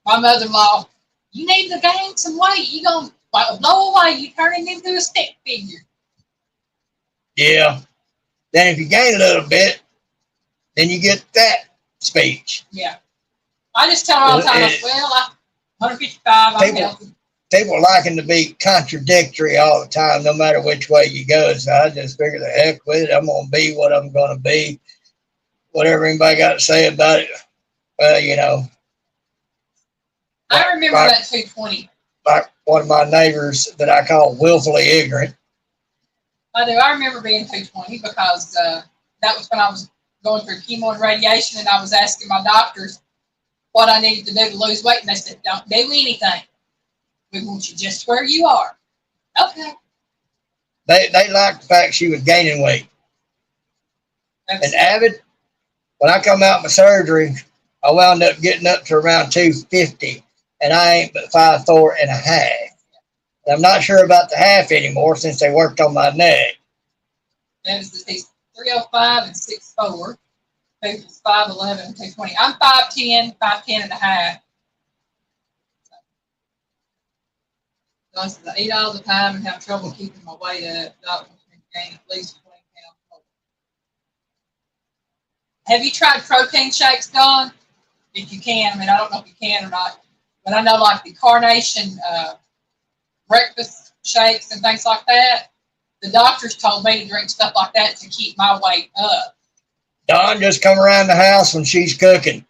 My mother-in-law, you need to gain some weight. You're going to blow away. You're turning into a stick figure. Yeah. Then if you gain a little bit, then you get that speech. Yeah. I just tell her all the time, I'm 155, I'm healthy. People liking to be contradictory all the time, no matter which way you go. So I just figure the heck with it. I'm going to be what I'm going to be. Whatever anybody got to say about it. Well, you know. I remember that 220. Like one of my neighbors that I call willfully ignorant. I do. I remember being 220 because that was when I was going through chemo and radiation, and I was asking my doctors what I needed to do to lose weight, and they said, "Don't do anything. We want you just where you are." Okay. They liked the fact she was gaining weight. And Avid, when I come out of my surgery, I wound up getting up to around 250, and I ain't but 5'4" and a half. And I'm not sure about the half anymore since they worked on my neck. He's 305 and 6'4". He's 5'11", 220. I'm 5'10", 5'10" and a half. So I eat all the time and have trouble keeping my weight up. Doctor wants me to gain at least 20 pounds more. Have you tried protein shakes, Don? If you can. I mean, I don't know if you can or not. But I know like the Carnation breakfast shakes and things like that. The doctors told me to drink stuff like that to keep my weight up. Dawn just come around the house when she's cooking,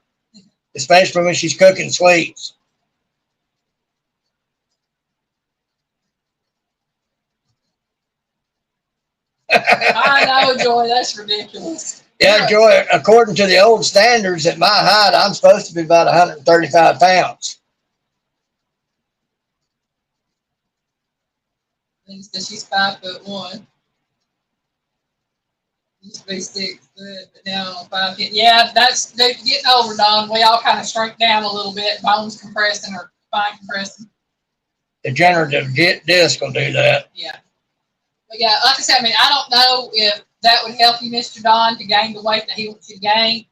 especially when she's cooking sweets. I know, Joy, that's ridiculous. Yeah, Joy, according to the old standards, at my height, I'm supposed to be about 135 pounds. She's 5'1". Used to be 6 foot, but now I'm 5'10". Yeah, that's getting older, Don. We all kind of shrink down a little bit, bones compressing or spine compressing. Degenerative disc will do that. Yeah. But yeah, like I said, I mean, I don't know if that would help you, Mr. Don, to gain the weight that he wants you to gain.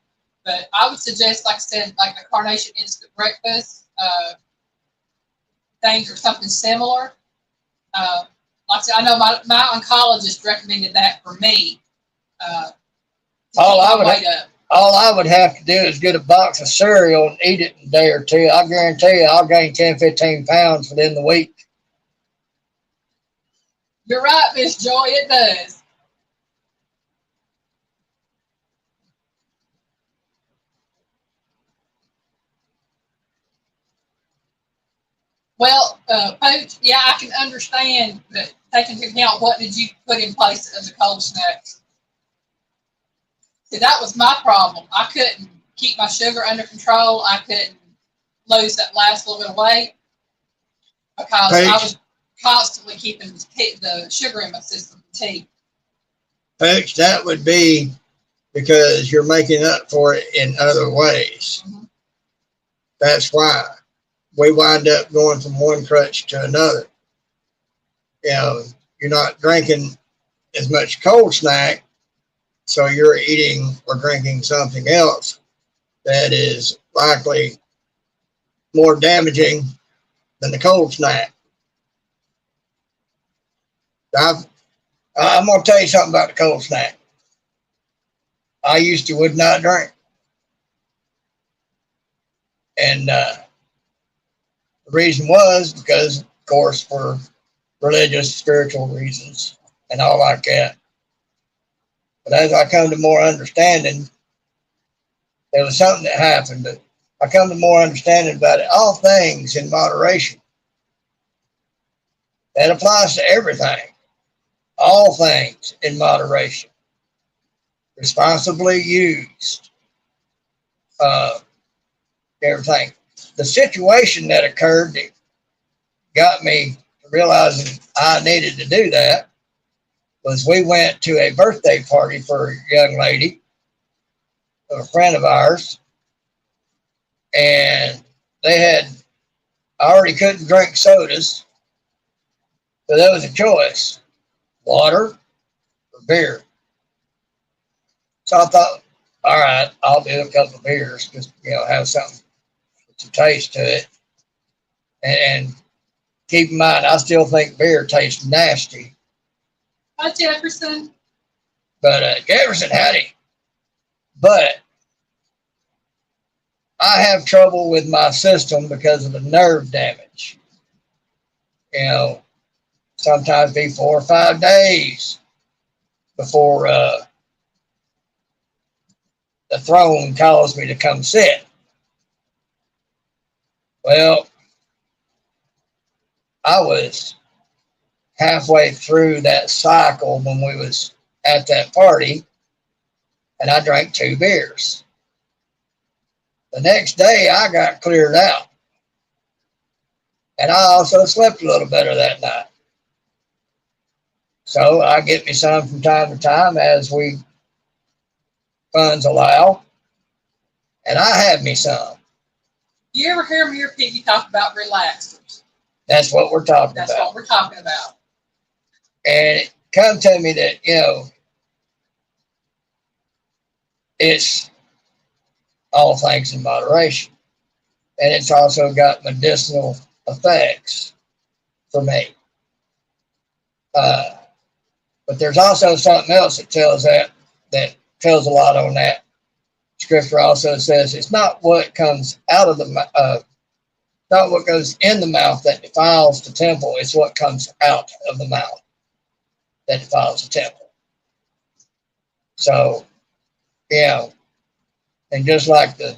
But I would suggest, like I said, like the Carnation instant breakfast things or something similar. Like I said, I know my oncologist recommended that for me. All I would have to do is get a box of cereal and eat it in a day or two. I guarantee you I'll gain 10, 15 pounds within the week. You're right, Miss Joy, it does. Well, Pooch, yeah, I can understand that taking into account what did you put in place as a cold snack. See, that was my problem. I couldn't keep my sugar under control. I couldn't lose that last little bit of weight because I was constantly keeping the sugar in my system, tea. Folks, that would be because you're making up for it in other ways. Mm-hmm. That's why we wind up going from one crutch to another. You know, you're not drinking as much cold snack, so you're eating or drinking something else that is likely more damaging than the cold snack. I'm going to tell you something about the cold snack. I would not drink. And the reason was because, of course, for religious, spiritual reasons and all like that. But as I come to more understanding, there was something that happened. But I come to more understanding about it. All things in moderation. That applies to everything. All things in moderation. Responsibly used. Everything. The situation that occurred that got me realizing I needed to do that was we went to a birthday party for a young lady, a friend of ours, and I already couldn't drink sodas, so there was a choice, water or beer. So I thought, all right, I'll do a couple of beers, just, have something to taste to it. And keep in mind, I still think beer tastes nasty. Hi, Jefferson. But Jefferson, howdy. But I have trouble with my system because of the nerve damage. Sometimes be 4 or 5 days before the throne calls me to come sit. Well, I was halfway through that cycle when we was at that party, and I drank 2 beers. The next day, I got cleared out. And I also slept a little better that night. So I get me some from time to time as funds allow. And I have me some. You ever hear me or Piggy talk about relaxers? That's what we're talking That's about. what we're talking about. And it come to me that, it's all things in moderation. And it's also got medicinal effects for me. But there's also something else that tells a lot on that. Scripture also says it's not what comes out of not what goes in the mouth that defiles the temple. It's what comes out of the mouth that defiles the temple. So, and just like the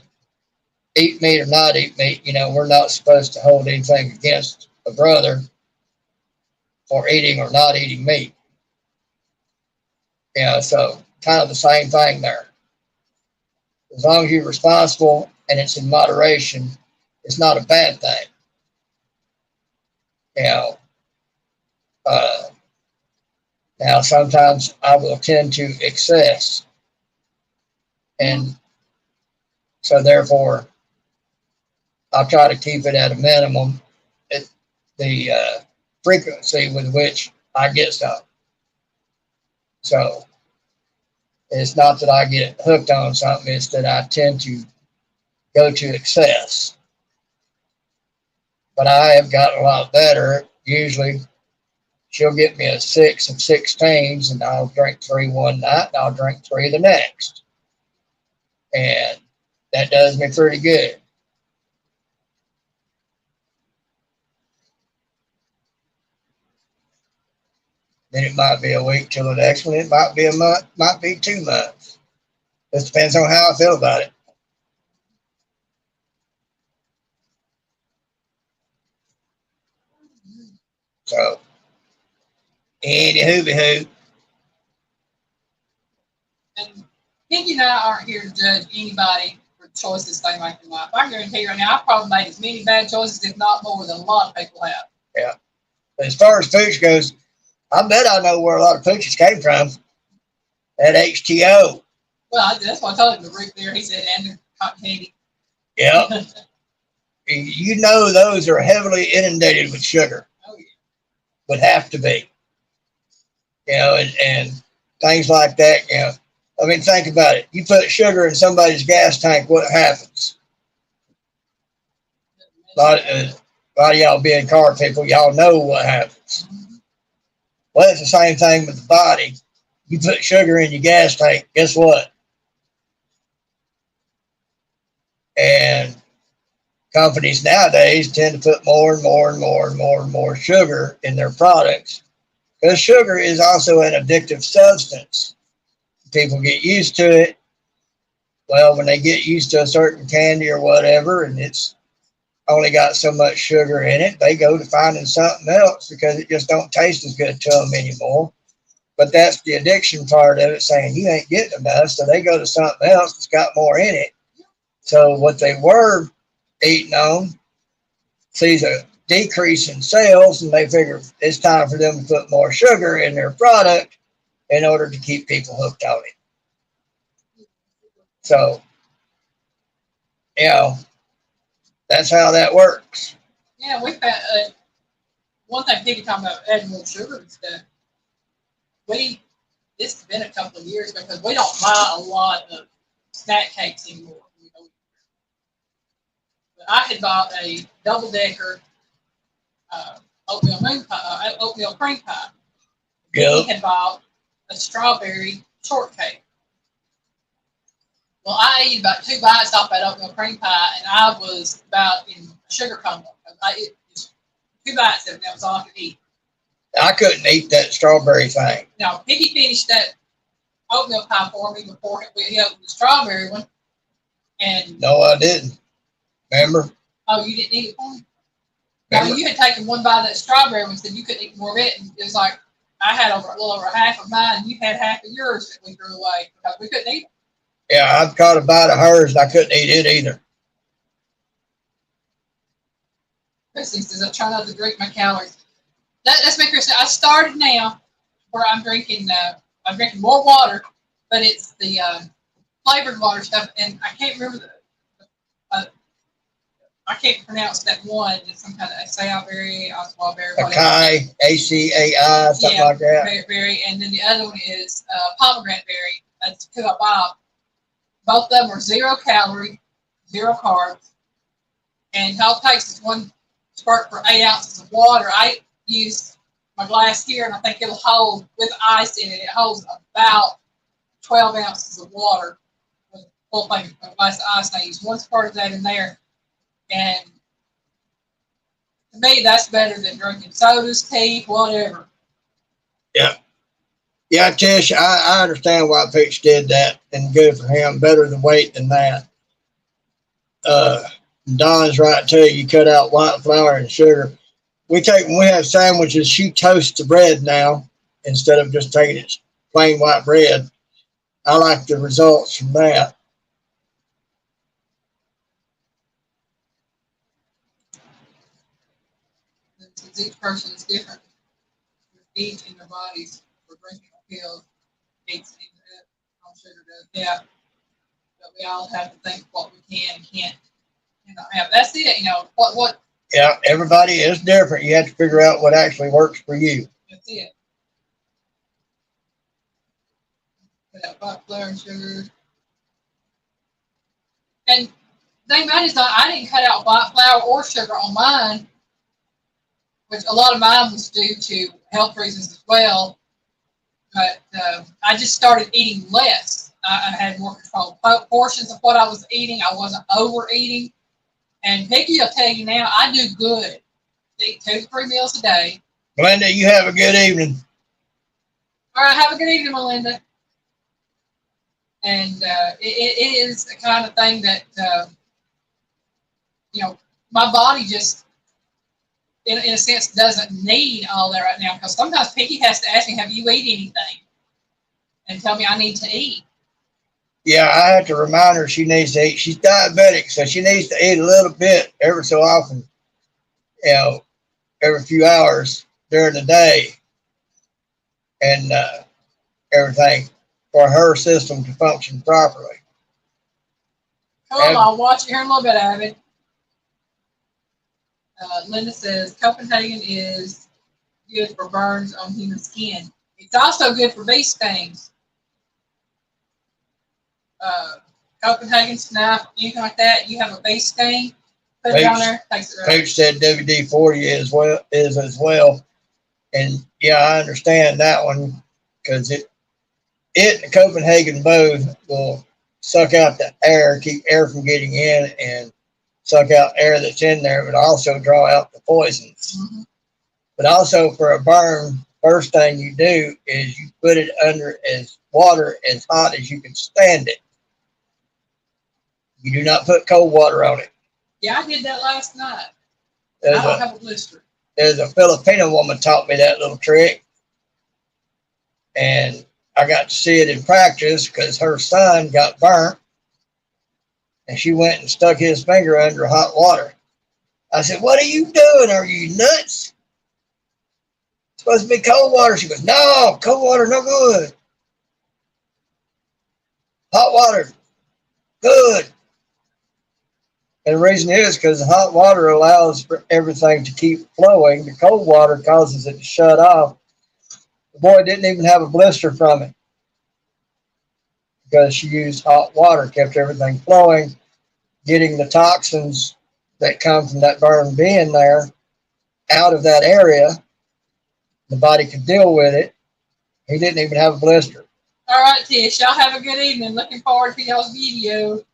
eat meat or not eat meat, we're not supposed to hold anything against a brother for eating or not eating meat. So kind of the same thing there. As long as you're responsible and it's in moderation, it's not a bad thing. Now sometimes I will tend to excess. And so therefore, I'll try to keep it at a minimum, the frequency with which I get stuff. So it's not that I get hooked on something, it's that I tend to go to excess. But I have gotten a lot better. Usually she'll get me a 6 of 16s, and I'll drink 3 one night, and I'll drink 3 the next. And that does me pretty good. Then it might be a week till the next one. It might be a month, might be 2 months. Just depends on how I feel about it. So, any hoo. And Piggy and I aren't here to judge anybody for choices they make in life. I guarantee you right now, I've probably made as many bad choices, if not more, than a lot of people have. Yeah. As far as pooch goes, I bet I know where a lot of pooches came from. That HTO. Well, that's what I told him, the root there. He said, and the cotton candy. Yep. Those are heavily inundated with sugar. Oh, yeah. Would have to be. And things like that, I mean, think about it. You put sugar in somebody's gas tank, what happens? A lot of y'all being car people, y'all know what happens. Well, it's the same thing with the body. You put sugar in your gas tank, guess what? And companies nowadays tend to put more and more sugar in their products, because sugar is also an addictive substance. People get used to it. Well, when they get used to a certain candy or whatever, and it's only got so much sugar in it, they go to finding something else because it just don't taste as good to them anymore. But that's the addiction part of it, saying you ain't getting enough, so they go to something else that's got more in it. So what they were eating on sees a decrease in sales, and they figure it's time for them to put more sugar in their product in order to keep people hooked on it. So, that's how that works. Yeah, we've had one thing Piggy talking about adding more sugar and stuff. It's been a couple of years because we don't buy a lot of snack cakes anymore. But I had bought a double-decker oatmeal cream pie. Yep. He had bought a strawberry shortcake. Well, I ate about 2 bites off that oatmeal cream pie, and I was about in a sugar coma. It was 2 bites, and that was all I could eat. I couldn't eat that strawberry thing. Now, Piggy finished that oatmeal pie for me before he opened the strawberry one. And no, I didn't. Remember? Oh, you didn't eat it for me? No, you had taken 1 bite of that strawberry one and said you couldn't eat more of it. And it was like, I had a little over half of mine, and you had half of yours that we threw away because we couldn't eat it. Yeah, I've caught a bite of hers and I couldn't eat it either. Chrissy says, I try not to drink my calories. That's me, Chrissy. I started now where I'm drinking more water, but it's the flavored water stuff, and I can't remember I can't pronounce that one. It's some kind of acai berry, berry, Acai, ACAI, something like that. Berry, and then the other one is pomegranate berry. That's 2 I bought. Both of them are 0 calorie, 0 carbs, and all it takes is 1 squirt for 8 ounces of water. I use my glass here, and I think it'll hold, with ice in it, it holds about 12 ounces of water. With a full thing of glass of ice, and I use 1 squirt of that in there. And to me, that's better than drinking sodas, tea, whatever. Yeah. Yeah, Tish, I understand why Pitch did that, and good for him. Better the weight than that. Don's right too. You cut out white flour and sugar. When we have sandwiches, she toasts the bread now instead of just taking it plain white bread. I like the results from that. Each person is different. Each in their bodies for drinking a pill takes on sugar does. Yeah. But we all have to think what we can and can't have. That's it, what Yeah, everybody is different. You have to figure out what actually works for you. That's it. Put out white flour and sugar. And thing about it is I didn't cut out white flour or sugar on mine, which a lot of mine was due to health reasons as well. But I just started eating less. I had more control portions of what I was eating. I wasn't overeating. And Piggy will tell you now, I do good. I eat 2 to 3 meals a day. Melinda, you have a good evening. All right, have a good evening, Melinda. And it is the kind of thing that, my body just, in a sense, doesn't need all that right now. Because sometimes Piggy has to ask me, have you eaten anything? And tell me I need to eat. Yeah, I have to remind her she needs to eat. She's diabetic, so she needs to eat a little bit every so often, every few hours during the day, and everything for her system to function properly. Cool, I'll watch it here in a little bit, Abby. Linda says Copenhagen is good for burns on human skin. It's also good for bee stings. Copenhagen snuff, anything like that. You have a bee sting, put it on there, takes it right. Coach said WD-40 is as well, and yeah, I understand that one because it and Copenhagen both will suck out the air, keep air from getting in, and suck out air that's in there, but also draw out the poisons. Mm-hmm. But also for a burn, first thing you do is you put it under as water as hot as you can stand it. You do not put cold water on it. Yeah, I did that last night. I don't have a blister. There's a Filipino woman taught me that little trick, and I got to see it in practice because her son got burnt, and she went and stuck his finger under hot water. I said, "What are you doing? Are you nuts? It's supposed to be cold water." She goes, "No, cold water, no good. Hot water, good." And the reason is because the hot water allows for everything to keep flowing. The cold water causes it to shut off. The boy didn't even have a blister from it because she used hot water, kept everything flowing, getting the toxins that come from that burn being there out of that area. The body could deal with it. He didn't even have a blister. All right, Tish, y'all have a good evening. Looking forward to y'all's video.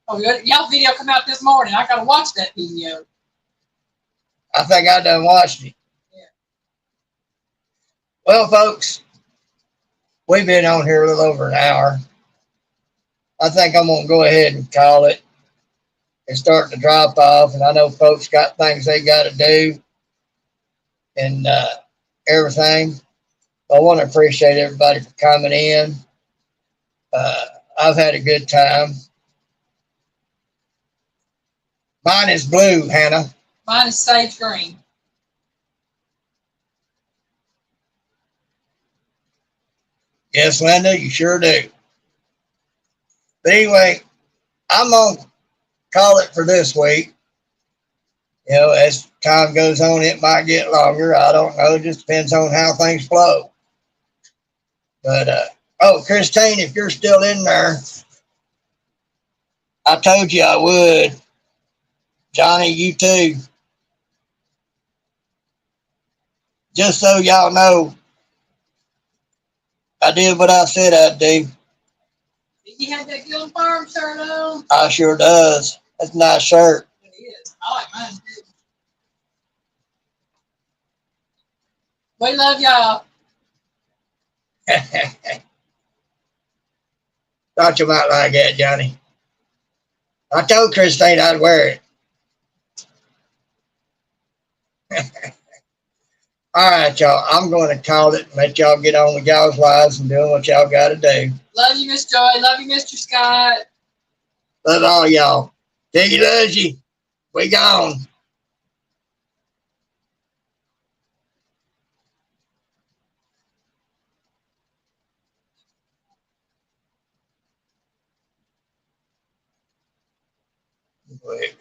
Oh, y'all video come out this morning. I got to watch that video. I think I done watched it. Yeah. Well, folks, we've been on here a little over an hour. I think I'm going to go ahead and call it. It's starting to drop off, and I know folks got things they got to do and everything. I want to appreciate everybody for coming in. I've had a good time. Mine is blue, Hannah. Mine is sage green. Yes, Linda, you sure do. But anyway, I'm going to call it for this week. You know, as time goes on, it might get longer. I don't know. It just depends on how things flow. But, oh, Christine, if you're still in there, I told you I would. Johnny, you too. Just so y'all know, I did what I said I'd do. Did you have that Guild Farm shirt on? I sure does. That's a nice shirt. It is. I like mine too. We love y'all. Thought you might like that, Johnny. I told Christine I'd wear it. All right, y'all. I'm going to call it and let y'all get on with y'all's lives and doing what y'all got to do. Love you, Miss Joy. Love you, Mr. Scott. Love all y'all. Piggy loves you. We gone. Go ahead,